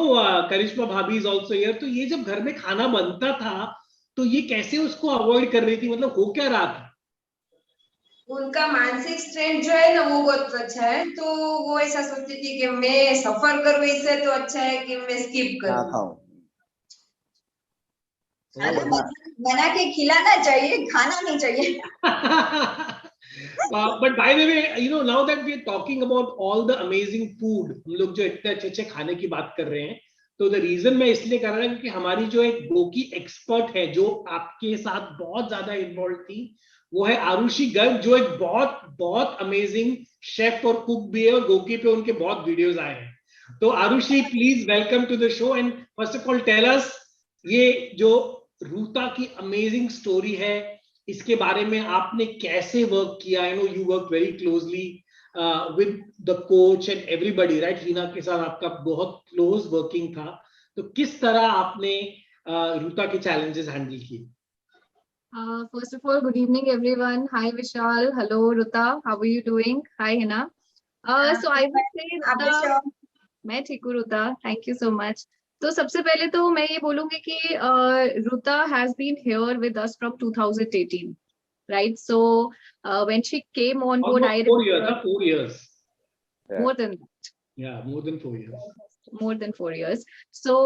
करिश्मा भाभी इज आल्सो हियर. तो ये जब घर में खाना बनता था तो ये कैसे उसको अवॉइड कर रही थी, मतलब हो क्या रहा था? उनका मानसिक स्ट्रेंथ जो है ना वो बहुत अच्छा है. तो वो ऐसा सोचती थी कि मैं सफर करूं इससे तो अच्छा है कि मैं स्किप करूं. बना के खिलाना चाहिए, खाना नहीं चाहिए. But by the way, you know, now that we are talking about all the amazing food, हम लोग जो इतने अच्छे खाने की बात कर रहे हैं, तो the reason मैं इसलिए कर रहा हूँ कि हमारी जो एक गोकी एक्सपर्ट है जो आपके साथ बहुत ज्यादा इन्वॉल्व थी, वो है आरुषि गर्ग, जो एक बहुत अमेजिंग शेफ और कुक भी है और गोकी पे उनके बहुत वीडियोस आए हैं. तो Arushi, please welcome to the show and first of all tell us, ये जो रूता की अमेजिंग स्टोरी है, इसके बारे में आपने कैसे वर्क किया? I know you work very closely with the coach and everybody, right? Heena के साथ आपका बहुत क्लोज वर्किंग था. तो किस तरह आपने रूता के चैलेंजेस हैंडल किए? First of all, good evening, everyone. Hi, Vishal. Hello, Ruta. How are you doing? Hi, Hina. So I would say मैं ठीक हूँ, Ruta. Thank you so much. तो सबसे पहले तो मैं ये बोलूंगी कि Ruta has been here with us from 2018, right? So when she came on board, I remember 4 years. More than that. Yeah, more than 4 years. More than 4 years. So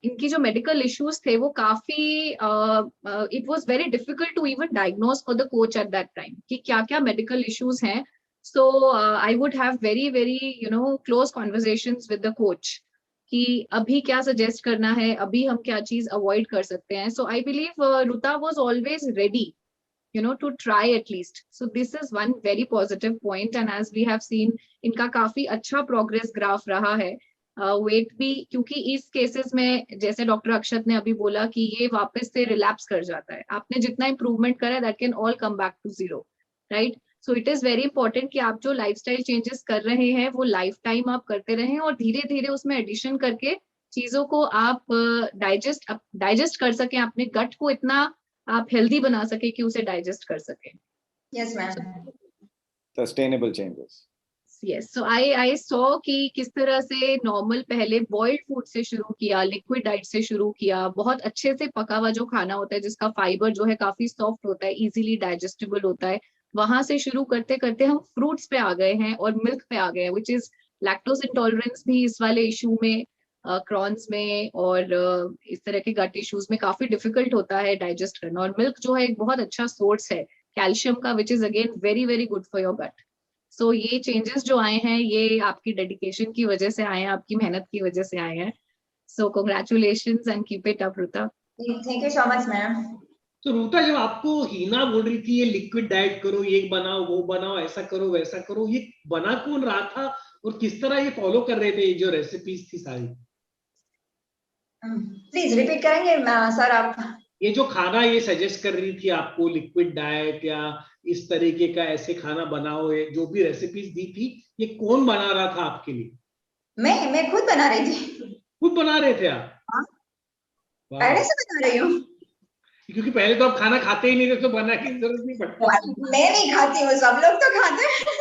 इनकी जो मेडिकल इश्यूज थे वो काफी it was very difficult to even diagnose for the coach at that time कि क्या क्या medical issues हैं. So I would have very you know close conversations with the coach कि अभी क्या सजेस्ट करना है, अभी हम क्या चीज अवॉइड कर सकते हैं. So I believe Ruta was always ready, you know, to try at least. So this is one very positive point, and as we have seen, इनका काफी अच्छा प्रोग्रेस ग्राफ रहा है. वेट भी, क्योंकि इस केसेस में जैसे डॉक्टर अक्षत ने अभी बोला कि ये वापस से रिलैप्स कर जाता है. आपने जितना इंप्रूवमेंट करा that can all come back to zero, right? So it is very important कि आप जो लाइफस्टाइल चेंजेस कर रहे हैं वो लाइफ टाइम आप करते रहें और धीरे धीरे उसमें एडिशन करके चीजों को आप डाइजेस्ट कर सकें, अपने गट को इतना आप हेल्दी बना सके कि उसे डाइजेस्ट कर सके. Yes ma'am. Sustainable changes. Yes, so I saw कि किस तरह से नॉर्मल पहले बॉइल्ड फूड से शुरू किया, लिक्विड डाइट से शुरू किया, बहुत अच्छे से पका हुआ जो खाना होता है जिसका फाइबर जो है काफी सॉफ्ट होता है, इजीली डाइजेस्टेबल होता है, वहां से शुरू करते करते हम फ्रूट्स पे आ गए हैं और मिल्क पे आ गए हैं, विच इज लैक्टोज इंटॉलरेंस भी इस वाले इशू में, क्रॉन्स में और इस तरह के गट इश्यूज में काफी डिफिकल्ट होता है डाइजेस्ट करना. और मिल्क जो है एक बहुत अच्छा सोर्स है कैल्शियम का, which is again very good for your gut. So ये चेंजेस जो आए हैं ये आपकी डेडिकेशन की वजह से आए हैं, आपकी मेहनत की वजह से आए हैं. So congratulations and keep it up Ruta. Thank you so much ma'am. तो रूता, जब आपको हीना बोल रही थी ये लिक्विड डाइट करो, ये बनाओ, वो बनाओ, ऐसा करो, वैसा करो, ये बना कौन रहा था और किस तरह ये फॉलो कर रहे थे, ये जो रेसिपीज थी सारी? प्लीज रिपीट करेंगे सर आप? ये जो खाना ये सजेस्ट कर रही थी आपको, लिक्विड डाइट या इस तरीके का ऐसे खाना बनाओ, ये जो भी रेसिपीज दी थी, ये कौन बना रहा था आपके लिए? मैं खुद बना रही थी. खुद बना रहे थे आप? हाँ. वाह। पहले से बना रही हूँ. क्योंकि पहले तो आप खाना खाते ही नहीं थे, तो बना की जरूरत नहीं पड़ती. मैं नहीं खाती हूँ, सब लोग तो खाते हैं.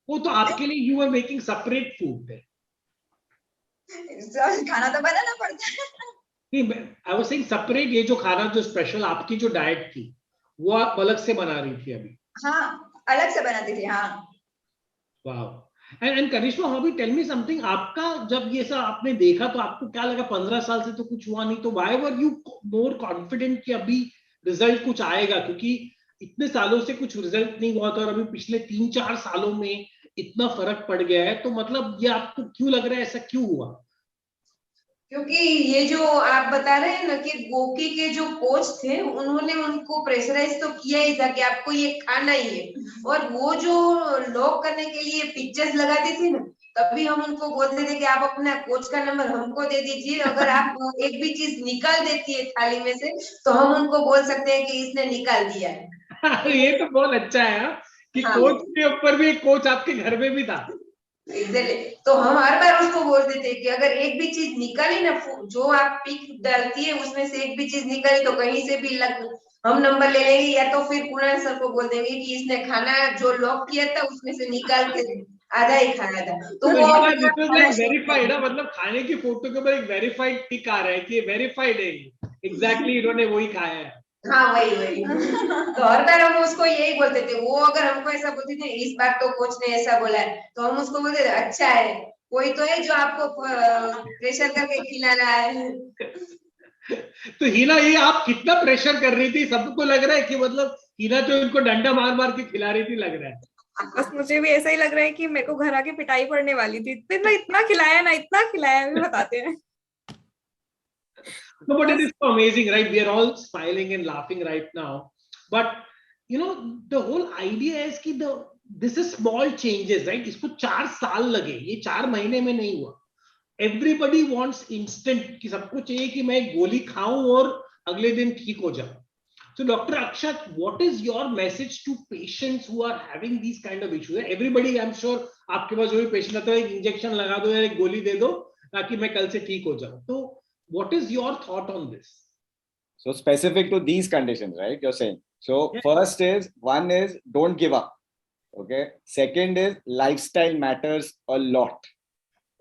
वो तो आपके लिए you are making separate food है. खाना तो बनाना पड़ता है. नहीं, आई वाज सेइंग सेपरेट. ये जो खाना जो स्पेशल आपकी जो डाइट थी वो आप अलग से बना रही थी अभी? हाँ, अलग से बनाती थी. हाँ. वाह. And Karishma, hobby, tell me something. आपका जब ये सब आपने देखा तो आपको क्या लगा? 15 साल से तो कुछ हुआ नहीं, तो why were you more confident कि अभी रिजल्ट कुछ आएगा? क्योंकि इतने सालों से कुछ रिजल्ट नहीं हुआ था और अभी पिछले 3-4 सालों में इतना फर्क पड़ गया है, तो मतलब ये आपको क्यों लग रहा है, ऐसा क्यों हुआ? क्योंकि ये जो आप बता रहे हैं ना कि गोकी के जो कोच थे उन्होंने उनको प्रेशराइज तो किया ही था कि आपको ये खाना ही है, और वो जो लॉक करने के लिए पिक्चर्स लगाती थी ना, तभी हम उनको बोलते थे कि आप अपना कोच का नंबर हमको दे दीजिए, अगर आप एक भी चीज निकाल देती है थाली में से तो हम उनको बोल सकते हैं कि इसने निकाल दिया है. ये तो बहुत अच्छा है हाँ, कि हाँ. कोच के ऊपर भी एक कोच आपके घर में भी था. Exactly. तो हम हर बार उसको बोलते थे कि अगर एक भी चीज निकाली ना, जो आप पिक डालती है उसमें से एक भी चीज निकाली तो कहीं से भी हम नंबर ले लेंगे, या तो फिर कुणाल सर को बोल देंगे कि इसने खाना जो लॉक किया था उसमें से निकाल के आधा ही खाया था. तो वो वेरीफाइड है, मतलब खाने की फोटो के ऊपर एक वेरीफाइड टिक आ रहा है कि वेरीफाइड है, एग्जैक्टली इन्होंने वही खाया है. हाँ वही. तो हर बार हम उसको यही बोलते थे. वो अगर हमको ऐसा बोलते थे इस बार तो कोच ने ऐसा बोला है, तो हम उसको बोलते थे अच्छा है, कोई तो है जो आपको प्रेशर करके खिला रहा है. तो हीना, ये आप कितना प्रेशर कर रही थी? सबको लग रहा है कि मतलब हीना तो इनको डंडा मार मार के खिला रही थी, लग रहा है. बस मुझे भी ऐसा ही लग रहा है कि मेरे को घर आके पिटाई पड़ने वाली थी. इतना खिलाया ना, इतना खिलाया, भी बताते हैं. No, but it is so amazing, right? We are all smiling and laughing right now. But you know, the whole idea is कि this is small changes, right? इसको 4 साल लगे, ये 4 महीने में नहीं हुआ. Everybody wants instant, कि सबको चाहिए कि मैं एक गोली खाऊं और अगले दिन ठीक हो जाऊं. So, Dr. Akshat, what is your message to patients who are having these kind of issues? Everybody, I'm sure, आपके पास जो भी पेशेंट आता है, एक इंजेक्शन लगा दो या एक गोली दे दो ताकि मैं कल से ठीक हो जाऊं. तो what is your thought on this? So specific to these conditions, right? You're saying. So first is, one is don't give up. Okay. Second is lifestyle matters a lot.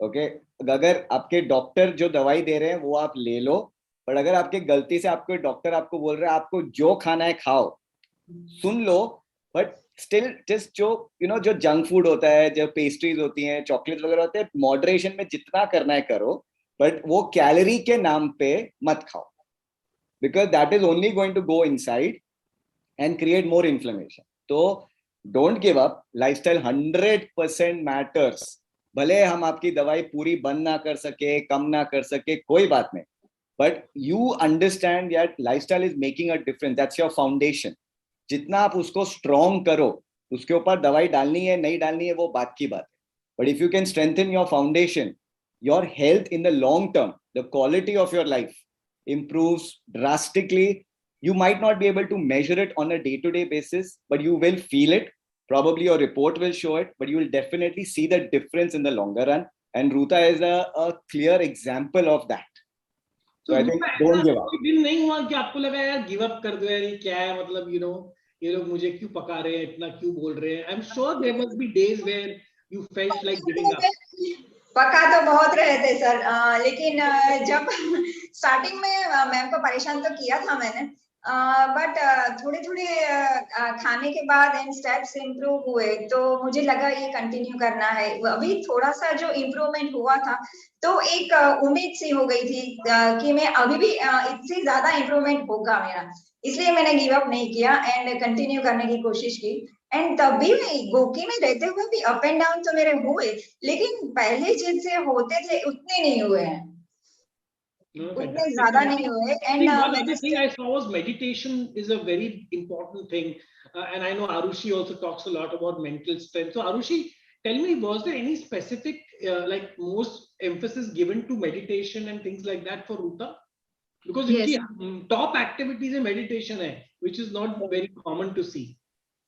Okay. अगर आपके डॉक्टर जो दवाई दे रहे हैं वो आप ले लो, पर अगर आपके गलती से आपके डॉक्टर आपको बोल रहे हैं आपको जो खाना है खाओ, सुन लो, बट स्टिल जस्ट जो जंक फूड होता है, जो पेस्ट्रीज होती हैं, चॉकलेट वगैरह होते हैं, मॉडरेशन में जितना करना है करो, बट वो कैलोरी के नाम पे मत खाओ, because that is only going to go inside and create more inflammation. तो don't give up. Lifestyle 100% matters. भले हम आपकी दवाई पूरी बंद ना कर सके, कम ना कर सके, कोई बात नहीं, but you understand that lifestyle is making a difference. That's your foundation. जितना आप उसको स्ट्रॉन्ग करो, उसके ऊपर दवाई डालनी है नहीं डालनी है वो बात की बात है, but if you can strengthen your foundation, your health in the long term, the quality of your life improves drastically. You might not be able to measure it on a day-to-day basis, but you will feel it. Probably your report will show it, but you will definitely see the difference in the longer run. And Ruta is a clear example of that. So I think don't give up. कोई दिन नहीं हुआ कि आपको लगा यार give up कर दो यार, ये क्या है, मतलब ये लोग मुझे क्यों पका रहे हैं, इतना क्यों बोल रहे हैं? I'm sure there must be days where you felt like giving up. पका तो बहुत रहे थे सर, लेकिन जब स्टार्टिंग में मैम को परेशान तो किया था मैंने, बट थोड़े थोड़े खाने के बाद एंड स्टेप्स इम्प्रूव हुए, तो मुझे लगा ये कंटिन्यू करना है. अभी थोड़ा सा जो इम्प्रूवमेंट हुआ था तो एक उम्मीद सी हो गई थी कि मैं अभी भी इससे ज्यादा इम्प्रूवमेंट होगा मेरा. इसलिए मैंने गिव अप नहीं किया एंड कंटिन्यू करने की कोशिश की। एंड तभी मैं गोकी में रहते हुए भी अप एंड डाउन तो मेरे हुए, लेकिन पहले जिनसे होते थे उतने नहीं हुए हैं, No, उतने fantastic. ज्यादा And I नहीं think, हुए। I and think one other thing I saw was meditation is a very important thing. And I know Arushi also talks a lot about mental strength. So Arushi, tell me, was there any specific, like most emphasis given to meditation and things like that for Ruta? Because Yes. इनकी top activities in meditation है, which is not very common to see.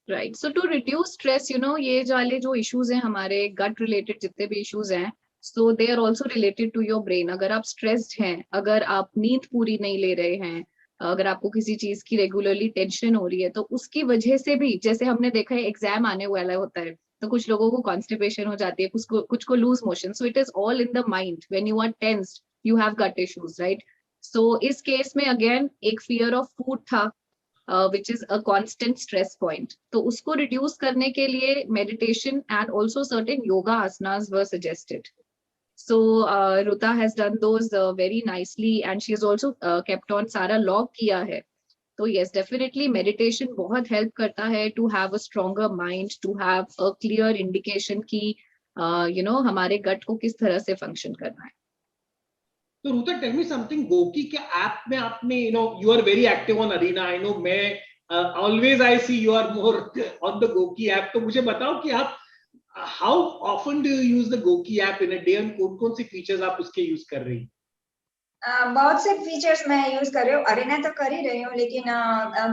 Right, so to reduce stress, you know, ये वाले जो issues हैं हमारे गट related, जितने भी issues हैं, so they are also related to your brain. अगर आप स्ट्रेस्ड हैं, अगर आप नींद पूरी नहीं ले रहे हैं, अगर आपको किसी चीज की रेगुलरली टेंशन हो रही है, तो उसकी वजह से भी, जैसे हमने देखा है एग्जाम आने वाला होता है, तो कुछ लोगों को कॉन्स्टिपेशन हो जाती है, कुछ को loose motion, so it is all in the mind. When you are tensed you have gut issues, right? So इस केस में अगेन एक फियर ऑफ फूड था, which is a constant stress point. तो उसको reduce करने के लिए meditation and also certain yoga asanas were suggested. So Ruta has done those very nicely, and she has also kept on सारा log किया है। तो yes, definitely meditation बहुत help करता है to have a stronger mind, to have a clear indication कि you know हमारे gut को किस तरह से function करना है। So Ruta, tell me something. Goki के ऐप में आपने, you are very active on Arena. I know मैं always I see you are more on the Goki app. तो मुझे बताओ कि आप how often do you use the Goki app in a day and कौन-कौन सी features आप उसके use कर रही हैं? बहुत से फीचर्स मैं यूज कर रही हूँ, अरेना तो कर ही रही हूँ, लेकिन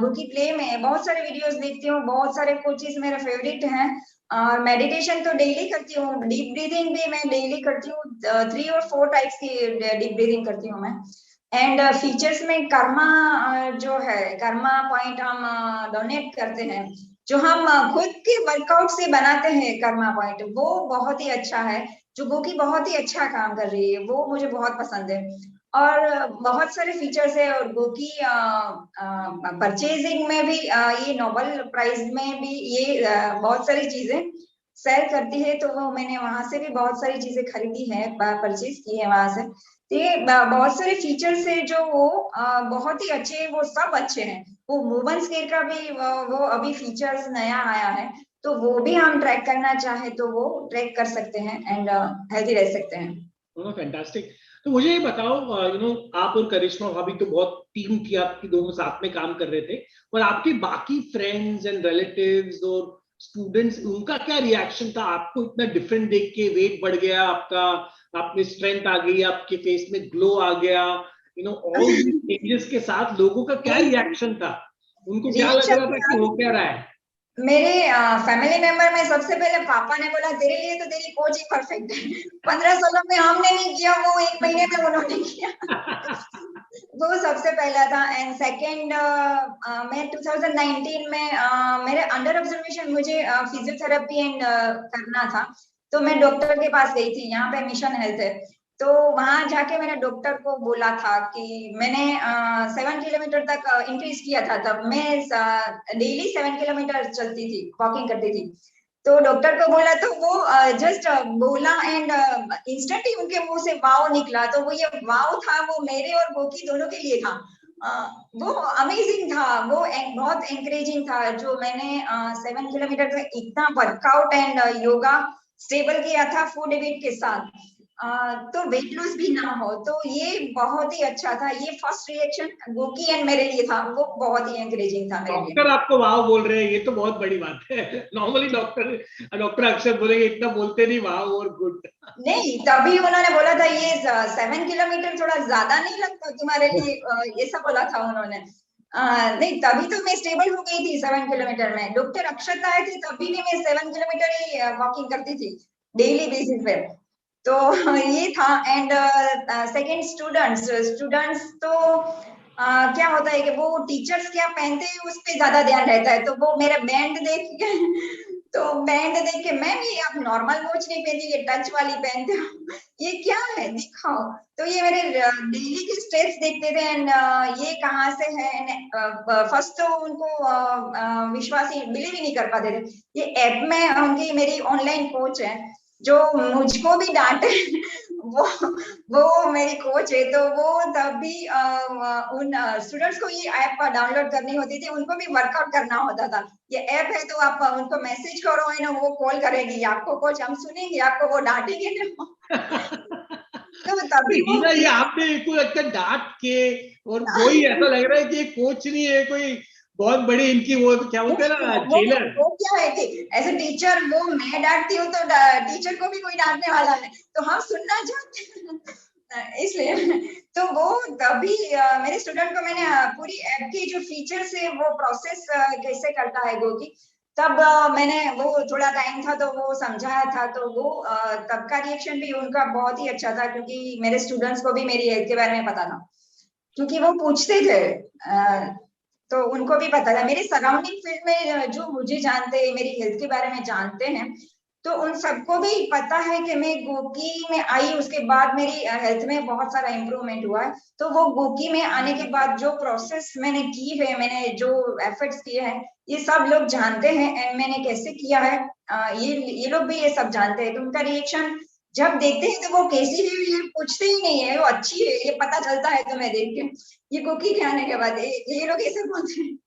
गोकी प्ले में बहुत सारे वीडियोस देखती हूँ, बहुत सारे कोचेस मेरे फेवरेट हैं। और मेडिटेशन तो डेली करती हूँ, डीप ब्रीदिंग भी मैं डेली करती हूँ, 3 और 4 टाइप्स की डीप ब्रीदिंग करती हूँ मैं। एंड फीचर्स में कर्मा जो है, कर्मा पॉइंट हम डोनेट करते हैं, जो हम खुद के वर्कआउट से बनाते हैं कर्मा पॉइंट, वो बहुत ही अच्छा है, जो गोकी बहुत ही अच्छा काम कर रही है, वो मुझे बहुत पसंद है। और बहुत सारे फीचर्स है, और गोकी परचेजिंग में भी ये नोबल प्राइस में भी ये बहुत सारी चीजें सेल करती है, तो वो मैंने वहां से भी बहुत सारी चीजें खरीदी है, परचेज की है वहां से। तो ये बहुत सारे फीचर्स है जो वो बहुत ही अच्छे हैं, वो सब अच्छे हैं। वो मूवमेंट स्केल का भी वो अभी फीचर्स नया आया है, तो वो भी हम ट्रैक करना चाहे तो वो ट्रैक कर सकते हैं एंड हेल्दी रह सकते हैं। फैंटास्टिक। तो मुझे ये बताओ, आप और करिश्मा भाभी तो बहुत टीम थी आपकी, दोनों साथ में काम कर रहे थे, और आपके बाकी फ्रेंड्स एंड रिलेटिव्स और स्टूडेंट्स, उनका क्या रिएक्शन था? आपको इतना डिफरेंट देख के वेट बढ़ गया आपका, आप में स्ट्रेंथ आ गई, आपके फेस में ग्लो आ गया, ऑल चेंजेस के साथ लोगों का क्या रिएक्शन था? उनको क्या लग रहा था कि हो क्या रहा है? मेरे फैमिली मेंबर में सबसे पहले पापा ने बोला तेरे लिए तो तेरी कोच ही परफेक्ट है, 15 सालों में हमने नहीं किया, वो 1 महीने में उन्होंने किया। वो सबसे पहला था। एंड सेकंड, मैं 2019 में मेरे अंडर ऑब्जर्वेशन, मुझे फिजियोथेरेपी एंड करना था, तो मैं डॉक्टर के पास गई थी, यहाँ पे मिशन हेल्थ है, तो वहां जाके मैंने डॉक्टर को बोला था कि मैंने 7 किलोमीटर तक इंक्रीज किया था, तब मैं डेली 7 किलोमीटर चलती थी, वॉकिंग करती थी। तो डॉक्टर को बोला, तो वो जस्ट बोला एंड इंस्टेंटली उनके मुंह से वाव निकला। तो वो ये वाव था, वो मेरे और गोकी दोनों के लिए था। वो अमेजिंग था, वो बहुत एनकरेजिंग था, जो मैंने 7 किलोमीटर तक इतना वर्कआउट एंड योगा स्टेबल किया था फूड हैबिट के साथ, तो वेट लॉस भी ना हो, तो ये बहुत ही अच्छा था। ये फर्स्ट रिएक्शन गोकी एंड मेरे लिए था, वो बहुत ही एनकरेजिंग था मेरे लिए। डॉक्टर आपको वाव बोल रहे हैं, ये तो बहुत बड़ी बात है। नॉर्मली डॉक्टर अक्सर बोलेंगे, इतना बोलते नहीं वाव और गुड। नहीं, तभी उन्होंने बोला था ये 7 किलोमीटर थोड़ा ज्यादा नहीं लगता तुम्हारे लिए, ऐसा बोला था उन्होंने। नहीं, तभी तो मैं स्टेबल हो गई थी 7 किलोमीटर में। डॉक्टर अक्षत आए थे, तभी भी मैं 7 किलोमीटर ही वॉकिंग करती थी डेली बेसिस पे, तो ये था। एंड सेकंड, स्टूडेंट्स तो क्या होता है कि वो टीचर्स क्या पहनते हैं उस पे ज्यादा ध्यान रहता है, तो वो मेरा बैंड देख के तो बैंड देख के, मैम ये आप नॉर्मल वॉच नहीं पहनती, ये टच वाली पहनते हो, ये क्या है दिखाओ। तो ये मेरे डेली के स्टेप्स देखते थे एंड ये कहाँ से है। फर्स्ट तो उनको विश्वास ही, बिलीव ही नहीं कर पाते थे। ये ऐप में उनकी मेरी ऑनलाइन कोच है, जो मुझको भी डांटे, वो मेरी कोच है, तो वो तभी उन स्टूडेंट्स को ये ऐप डाउनलोड करनी होती थी, उनको भी वर्कआउट करना होता था। ये ऐप है तो आप उनको मैसेज करो है ना, वो कॉल करेगी आपको, कोच हम सुनेंगे आपको, वो डांटेंगे ना। तो तभी वो हीना, ये आपने कोई अच्छा डांट के, और कोई ऐसा लग रहा है कि ये कोच नहीं है, कोई बहुत बड़ी इनकी वो क्या बोलते हैं ना, जेलर। वो क्या है कि एज ए टीचर वो मैं डांटती हूँ तो टीचर को भी कोई डांटने वाला है, तो हम सुनना चाहते हैं इसलिए। तो वो तभी मेरे स्टूडेंट को मैंने पूरी ऐप की जो फीचर्स है वो प्रोसेस कैसे करता है वो की, तब मैंने वो थोड़ा टाइम था तो वो समझाया था, तो वो तब का रिएक्शन भी उनका बहुत ही अच्छा था, क्योंकि मेरे स्टूडेंट्स को भी मेरी हेल्थ के बारे में पता था, क्योंकि वो पूछते थे, तो उनको भी पता था। मेरे सराउंडिंग फील्ड में जो मुझे जानते हैं, मेरी हेल्थ के बारे में जानते हैं, तो उन सबको भी पता है कि मैं गोकी में आई, उसके बाद मेरी हेल्थ में बहुत सारा इम्प्रूवमेंट हुआ है। तो वो गोकी में आने के बाद जो प्रोसेस मैंने की है, मैंने जो एफर्ट्स किए हैं, ये सब लोग जानते हैं, एंड मैंने कैसे किया है ये लोग भी ये सब जानते हैं। तो उनका रिएक्शन जब देखते हैं तो वो कैसी है ये पूछते ही नहीं है, वो अच्छी है ये पता चलता है तुम्हें देख के, ये कुकी के आने के बाद ये लोग ऐसे बोलते हैं।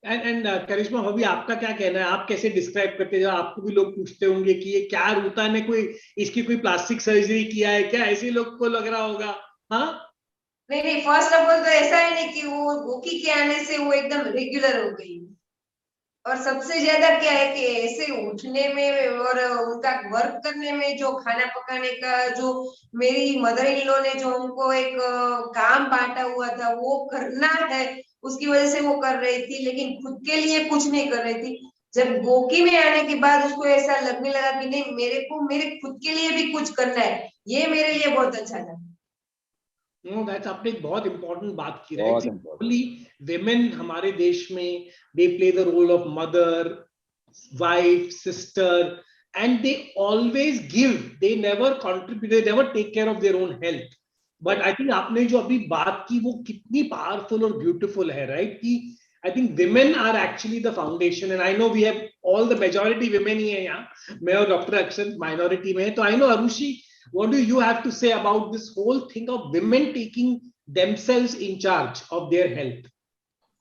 एंड करिश्मा भाभी, आपका क्या कहना है? आप कैसे डिस्क्राइब करते हैं? जब आपको भी लोग पूछते होंगे कि ये क्या रूता ने कोई इसकी कोई प्लास्टिक सर्जरी किया है क्या, ऐसे लोग को लग रहा होगा? हाँ, नहीं, फर्स्ट ऑफ ऑल तो ऐसा है नहीं कि वो गोकी के आने से वो एकदम रेगुलर हो गई, और सबसे ज्यादा क्या है कि ऐसे उठने में और उनका वर्क करने में, जो खाना पकाने का जो मेरी मदर इन लॉ ने जो उनको एक काम बांटा हुआ था वो करना है, उसकी वजह से वो कर रही थी, लेकिन खुद के लिए कुछ नहीं कर रही थी। जब गोकी में आने के बाद उसको ऐसा लगने लगा कि नहीं, मेरे को मेरे खुद के लिए भी कुछ करना है, ये मेरे लिए बहुत अच्छा था। नो दैट्स, आपने एक बहुत इंपॉर्टेंट बात की बहुत राइट। important. विमेन हमारे देश में they play the role of mother, wife, sister, and they always give, they never contribute, they never take care of their own health. But I think आपने जो अभी बात की वो कितनी पावरफुल और ब्यूटीफुल है राइट, कि I think women are actually the foundation, and I know we have all the majority women ही है यहाँ, मैं और डॉक्टर अक्षर माइनॉरिटी में है। तो I know Arushi, what do you have to say about this whole thing of women taking themselves in charge of their health?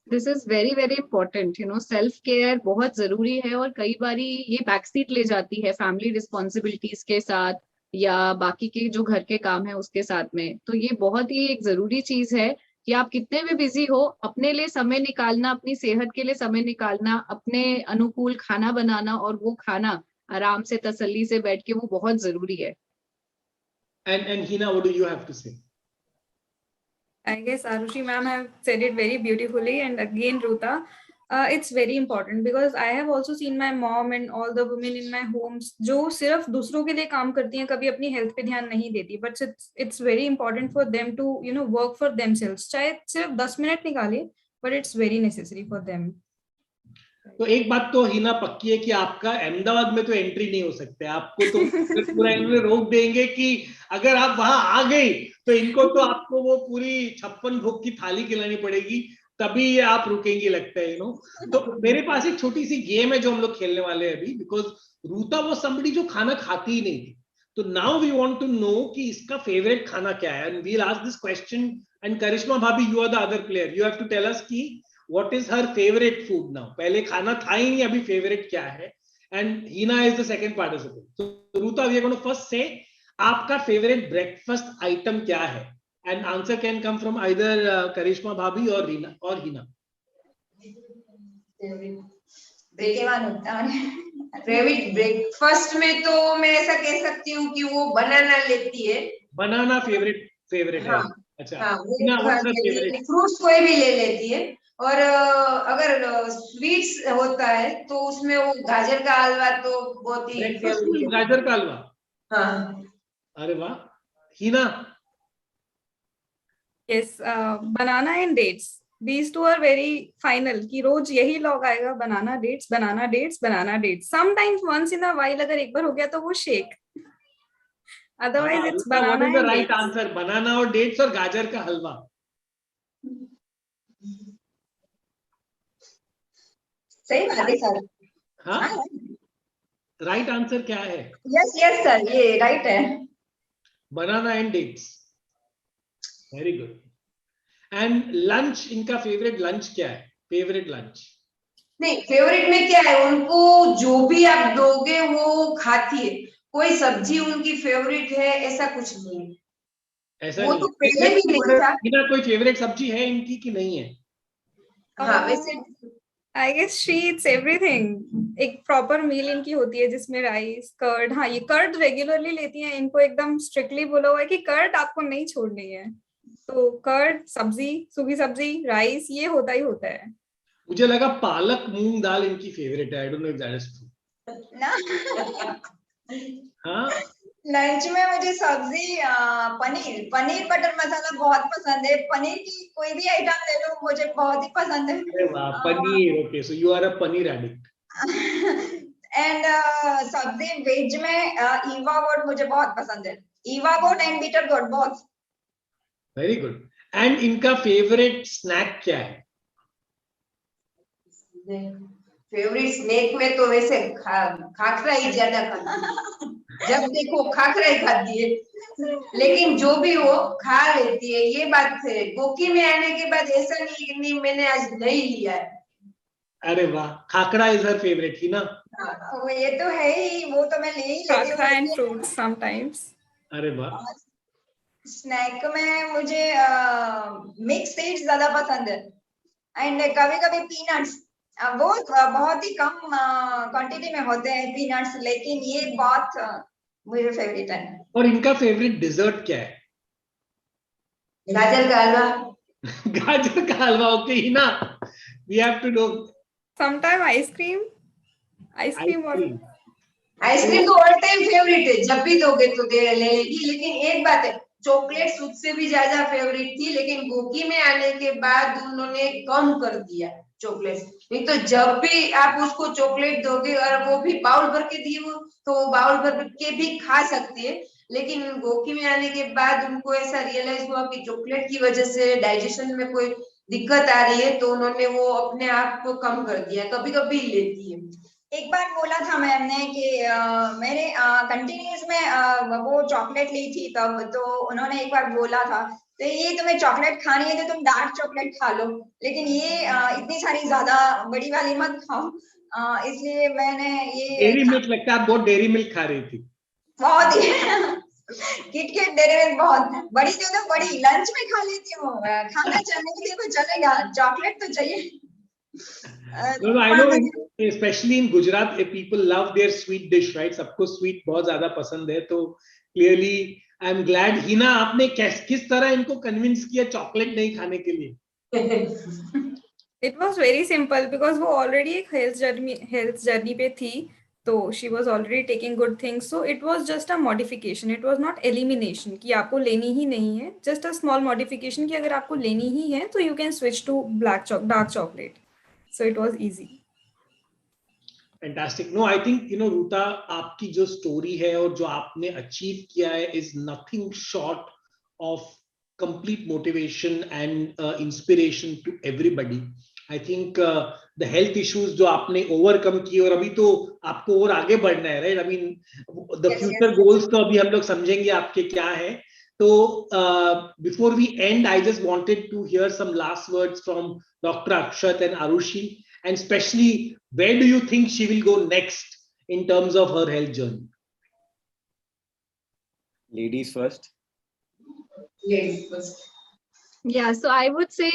This is very very important, self care बहुत जरूरी है, और कई बारी ये बैकसीट ले जाती है फैमिली रिस्पॉन्सिबिलिटीज के साथ या बाकी के जो घर के काम है उसके साथ में। तो ये बहुत ही एक जरूरी चीज है कि आप कितने भी बिजी हो, अपने लिए समय निकालना, अपनी सेहत के लिए समय निकालना, अपने अनुकूल खाना बनाना और वो खाना आराम से तसल्ली से बैठ के, वो बहुत जरूरी है। And Hina, what do you have to say? I guess Arushi ma'am have said it very beautifully, and again Ruta, it's very important because I have also seen my mom and all the women in my homes जो सिर्फ दूसरों के लिए काम करती हैं, कभी अपनी हेल्थ पे ध्यान नहीं देती, but it's very important for them to work for themselves, चाहे सिर्फ 10 मिनट निकाले, but it's very necessary for them. तो एक बात तो हिना पक्की है कि आपका अहमदाबाद में तो एंट्री नहीं हो सकते, आपको तो पूरा इन्होंने रोक देंगे कि अगर आप वहां आ गई तो इनको तो आपको वो पूरी 56 भोग की थाली खिलानी पड़ेगी, तभी ये आप रुकेंगी लगता है तो मेरे पास एक छोटी सी गेम है जो हम लोग खेलने वाले हैं अभी, बिकॉज रूता वो समबडी जो खाना खाती ही नहीं थी, तो now we want to know कि इसका फेवरेट खाना क्या है, and we will ask this question, and Karishma भाभी you are the other player, you have to tell us कि what is her favorite food now. पहले खाना था ही नहीं, अभी फेवरेट क्या है, and Hina is the second participant. So Ruta, we are going to first say आपका favorite breakfast item क्या है, and answer can come from either Karishma भाभी और Hina. ब्रेकफास्ट में तो मैं ऐसा कह सकती हूँ कि वो बनाना लेती है। बनाना फेवरेट हाँ, है। अच्छा, हाँ, Hina, what's her favorite? Fruits कोई भी ले लेती है, और अगर स्वीट्स होता है तो उसमें वो गाजर का हलवा तो बहुत ही ब्रेकफास्ट में गाजर का हलवा? हाँ। अरे वाह। Hina? Yes, banana and dates. These two are very final. कि रोज यही लॉग आएगा, banana dates, banana dates, banana dates. Sometimes once in a while अगर एक बार हो गया तो वो shake. Otherwise it's banana what is the and right dates. answer? बनाना और डेट्स और गाजर का हलवा। सही बात है सर। हाँ, राइट आंसर क्या है? यस सर, ये राइट है। Banana and dates. Very good. And lunch, इनका favorite lunch क्या है? Favorite lunch? नहीं, फेवरेट में क्या है, उनको जो भी आप दोगे वो खाती है, कोई सब्जी उनकी फेवरेट है ऐसा कुछ नहीं है। ऐसा वो नहीं तो पहले भी नहीं था। हिना, कोई फेवरेट सब्जी है इनकी कि नहीं है? हाँ वैसे I guess she eats everything. एक प्रॉपर मील इनकी होती है जिसमें राइस, कर्ड, हाँ ये कर्ड रेगुलरली लेती हैं, इनको एकदम स्ट्रिक्टली बोला हुआ है कि कर्ड आपको नहीं छोड़नी है, तो कर्ड, सब्जी, सूखी सब्जी, राइस, ये होता ही होता है। मुझे लगा पालक मूंग दाल इनकी फेवरेट है, I don't know if that is true. ना हाँ, लंच में मुझे सब्जी पनीर बटर मसाला बहुत पसंद है। पनीर की कोई भी आइटम ले लो मुझे बहुत ही पसंद है। अरे वाह, paneer, okay, so you are a paneer addict. And सब्जी वेज में ईवा गोट मुझे बहुत पसंद है। ईवा गोट एंड बीटर गोट बहुत। Very good. एंड इनका फेवरेट स्नैक क्या है? फेवरेट स्नैक में तो वैसे खाखरा ही ज्यादा खाती है, जब देखो खाखरा ही खाती है, लेकिन जो भी हो खा लेती है, ये बात है। गोकी में आने के बाद ऐसा नहीं कि नहीं मैंने आज नहीं लिया है। अरे वाह, खाकरा इज हर फेवरेट ही ना? वो ये तो है ही, वो तो मैं ले ही लेती खाखरा एंड हूँ। Fruits sometimes. अरे वाह, स्नैक में मुझे मिक्स सीड्स ज्यादा पसंद है एंड कभी कभी पीनट्स। वो बहुत ही कम क्वांटिटी में होते हैं पीनट्स, लेकिन ये बहुत मेरे फेवरेट है। और इनका फेवरेट डिजर्ट क्या है? गाजर का हलवा। गाजर का हलवा, ओके ही ना, we have to know. Sometime ice cream और आइसक्रीम तो ऑल टाइम फेवरेट है, जब भी दोगे तो ले लेगी, लेकिन एक बात है, चॉकलेट उससे भी ज्यादा फेवरेट थी, लेकिन गोकी में आने के बाद उन्होंने कम कर दिया चॉकलेट। नहीं तो जब भी आप उसको चॉकलेट दोगे और वो भी बाउल भर के दिए हो तो वो बाउल भर के भी खा सकती है, लेकिन गोकी में आने के बाद उनको ऐसा रियलाइज हुआ कि चॉकलेट की वजह से डाइजेशन में कोई दिक्कत आ रही है, तो उन्होंने वो अपने आप को कम कर दिया। कभी कभी लेती है। एक बार बोला था मैम ने कि मैंने कंटिन्यूस में वो चॉकलेट ली थी तब, तो उन्होंने एक बार बोला था तो ये तुम्हें चॉकलेट खानी है तो तुम डार्क चॉकलेट खा लो, लेकिन ये इतनी सारी ज्यादा बड़ी वाली मत खाओ। इसलिए मैंने ये डेयरी मिल्क, लगता है आप बहुत डेयरी मिल्क खा रही थी। बहुत ही किटकैट डेयरी मिल्क बहुत बड़ी थी, तो बड़ी लंच में खा लेती हूँ। खाना चलने के लिए तो चलेगा, चॉकलेट तो चाहिए। No, I know, especially in Gujarat, people love their sweet dish, right? सबको sweet बहुत ज्यादा पसंद है, तो clearly I am glad Hina आपने किस तरह इनको कन्विंस किया चॉकलेट नहीं खाने के लिए? It was very simple because वो already एक health journey पे थी, तो she was already taking good things, so it was just a modification, it was not elimination कि आपको लेनी ही नहीं है, just a small modification कि अगर आपको लेनी ही है तो you can switch to dark chocolate, so it was easy. Fantastic. No, I think रूता, आपकी जो स्टोरी है और जो आपने अचीव किया है is nothing short of complete motivation and inspiration to everybody. I think the health issues जो आपने overcome किए, और अभी तो आपको और आगे बढ़ना है, right? I mean, the future goals तो अभी हम लोग समझेंगे आपके क्या है। तो before we end, I just wanted to hear some last words from Dr. Akshat and Arushi, and especially where do you think she will go next in terms of her health journey? Ladies first. Ladies first. Yeah, so I would say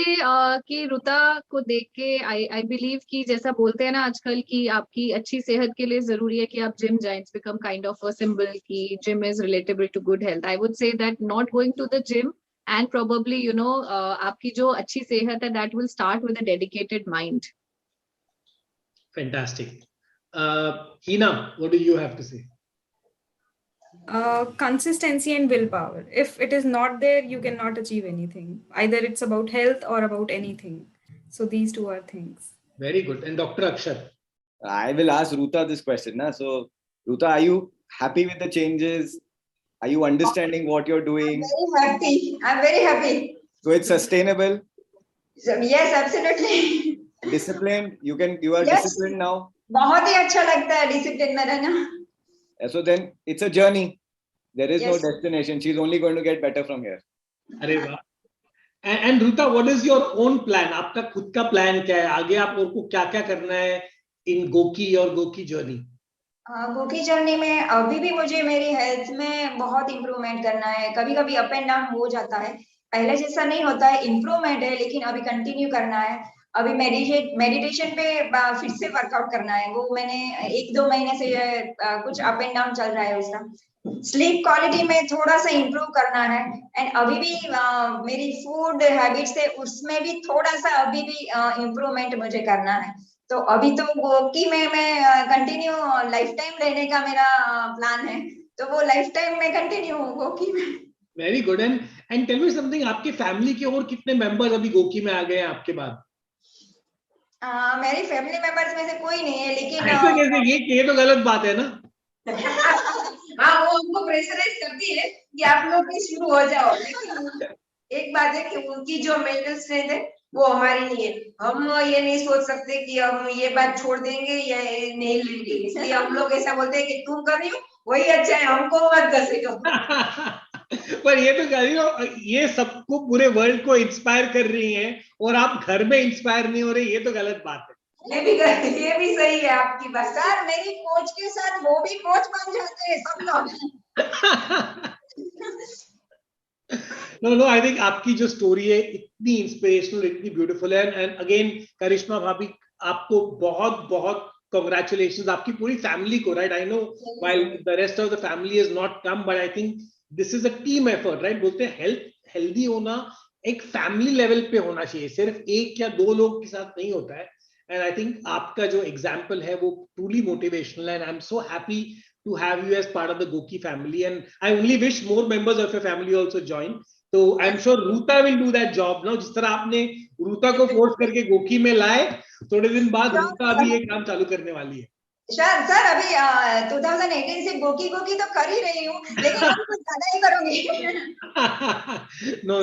कि रुता को देख के I believe कि जैसा बोलते हैं ना आजकल कि आपकी अच्छी सेहत के लिए जरूरी है कि आप जिम जाएं, it's become kind of a symbol कि gym is relatable to good health. I would say that not going to the gym and probably आपकी जो अच्छी सेहत है that will start with a dedicated mind. Fantastic. Hina, what do you have to say? Consistency and willpower. If it is not there, you cannot achieve anything. Either it's about health or about anything. So these two are things. Very good. And Dr. Akshat? I will ask Ruta this question. So, Ruta, are you happy with the changes? Are you understanding what you're doing? I'm very happy. So it's sustainable? So, yes, absolutely. Disciplined? You are yes. Disciplined now? बहुत ही अच्छा लगता है discipline में रहना. So then it's a journey. There is no Yes. destination. She's only going to get better from here. अरे वाह. And Ruta, what is your own plan? आपका खुद का प्लान क्या है? आगे आप और को क्या क्या करना है इन गोकी और गोकी जर्नी? गोकी जर्नी में अभी भी मुझे मेरी हेल्थ में बहुत इम्प्रूवमेंट करना है. कभी कभी अप एंड डाउन हो जाता है, पहले जैसा नहीं होता है, इम्प्रूवमेंट है, लेकिन अभी कंटिन्यू करना है. अभी मेडिटेशन पे फिर से वर्कआउट करना है. वो मैंने 1-2 महीने से कुछ अप एंड डाउन चल रहा है उसका. स्लीप क्वालिटी में थोड़ा सा इम्प्रूव करना है. एंड अभी भी मेरी फूड हैबिट्स है, उसमें भी थोड़ा सा अभी भी इम्प्रूवमेंट मुझे करना है. तो अभी तो गोकी में मैं कंटिन्यू लाइफ टाइम रहने का मेरा प्लान है, तो वो लाइफ टाइम में कंटिन्यू हूँ गोकी में. Very good. And tell me something, आपके फैमिली के और कितने मेंबर्स अभी गोकी में आ गए हैं आपके बाद? मेरी फैमिली मेंबर्स में से कोई नहीं है, लेकिन ऐसे कैसे? ये तो गलत बात है ना. हाँ, वो हमको प्रेशराइज करती है कि आप लोग भी शुरू हो जाओ, लेकिन एक बात है कि उनकी जो मेंटल स्ट्रेंथ है वो हमारी नहीं है. हम ये नहीं सोच सकते कि हम ये बात छोड़ देंगे या नहीं लेंगे, इसलिए हम लोग ऐसा बोलते हैं कि तुम कर रही हो वही अच्छा है, हमको मत घसीटो. पर ये तो कह रही हो, ये सबको पूरे वर्ल्ड को इंस्पायर कर रही हैं और आप घर में इंस्पायर नहीं हो रहे, ये तो गलत बात है. ये भी सही है आपकी बात. सर, मेरी कोच के साथ वो भी कोच बन जाते हैं सब लोग. No, I think आपकी जो स्टोरी है इतनी इंस्पिरेशनल, इतनी ब्यूटीफुल है. एंड अगेन करिश्मा भाभी, आपको बहुत बहुत congratulations, आपकी पूरी फैमिली को. Right, I know while the rest of the family has not come, but I think this is a team effort, right? बोलते हैं हेल्दी होना एक फैमिली लेवल पे होना चाहिए, सिर्फ एक या दो लोग के साथ नहीं होता है. एंड आई थिंक आपका जो एग्जाम्पल है वो ट्रूली मोटिवेशनल है. And I am so happy to have you as part of the Goki family, and I only wish more members of your family also join. So I'm sure Ruta will do that job now. जिस तरह आपने Ruta को force करके गोकी में लाए, थोड़े दिन बाद Ruta अभी ये काम चालू करने वाली है. सर अभी 2018 से गोकी तो कर ही रही हूँ, लेकिन अब कुछ ज्यादा ही करूंगी. No,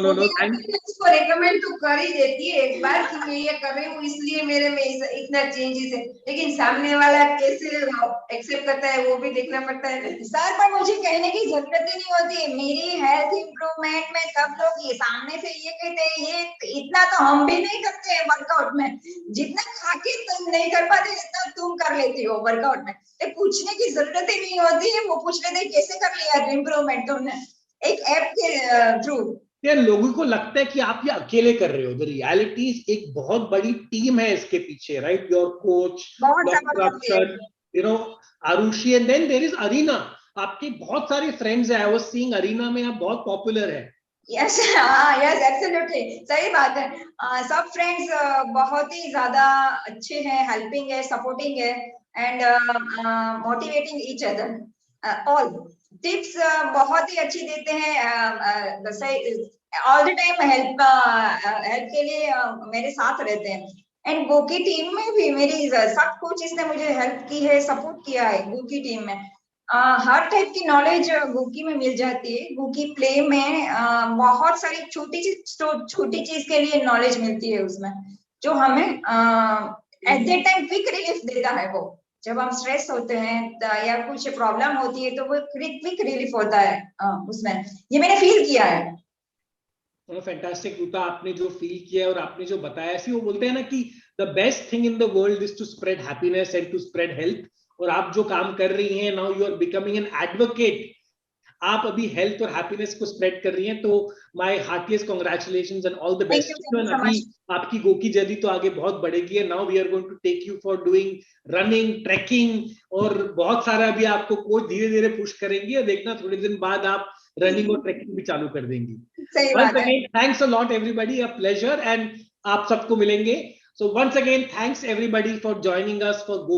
इसको रेकमेंड तो कर ही देती है एक बार कि मैं ये कर रही हूँ इसलिए मेरे में इतना चेंजेस है, लेकिन सामने वाला कैसे एक्सेप्ट करता है वो भी देखना पड़ता है. सर, पर मुझे कहने की जरूरत ही नहीं होती. मेरी हेल्थ इम्प्रूवमेंट में सब लोग ये सामने से ये कहते हैं, ये इतना तो हम भी नहीं करते हैं वर्कआउट में, जितना खाके तुम नहीं कर पाते इतना तुम कर लेती हो वर्कआउट में. पूछने की जरूरत ही नहीं होती है. वो पूछ लेते कैसे कर लिया इम्प्रूवमेंट तुमने एक ऐप के थ्रू. यार, लोगों को लगता है कि आप ये अकेले कर रहे हो. द रियलिटी एक बहुत बड़ी टीम है इसके पीछे. Right, your coach, you know, Arushi, and then there is Arina. आपके बहुत सारे फ्रेंड्स है. आई वाज सीइंग अरीना में आप बहुत पॉपुलर है. यस, एब्सोल्युटली सही बात है. सब फ्रेंड्स बहुत ही ज्यादा अच्छे हैं, हेल्पिंग है, सपोर्टिंग है, and motivating each other. All tips बहुत ही अच्छी देते हैं. ऑल द टाइम हेल्प के लिए मेरे साथ रहते हैं. एंड गोकी टीम में भी मेरी सब कोचेस ने मुझे हेल्प की है, सपोर्ट किया है. गोकी टीम में हर टाइप की नॉलेज गोकी में मिल जाती है. गोकी प्ले में बहुत सारी छोटी चीज के लिए नॉलेज मिलती है उसमें, जो हमें eight that time quick relief देता है. वो जब हम स्ट्रेस होते हैं या कुछ प्रॉब्लम होती है तो वो क्विक रिलीफ होता है उसमें. ये मैंने फील किया है. फैंटास्टिक रूता, आपने जो फील किया और आपने जो बताया, ऐसे वो बोलते हैं ना कि the best thing in the world is to spread happiness and to spread health. और आप जो काम कर रही हैं, now you are becoming an advocate. आप अभी हेल्थ और हैप्पीनेस को स्प्रेड कर रही हैं, तो my heartiest congratulations and all the best. अभी आपकी गोकी जर्नी तो आगे बहुत बढ़ेगी है. Now we are going to take you for doing running, trekking, और बहुत सारा अभी आपको कोच धीरे धीरे पुश करेंगे, और देखना थोड़े दिन बाद आप रनिंग और ट्रैकिंग भी चालू कर देंगी. Thanks a lot everybody, a pleasure. And आप सबको मिलेंगे. So once again, thanks everybody for joining us for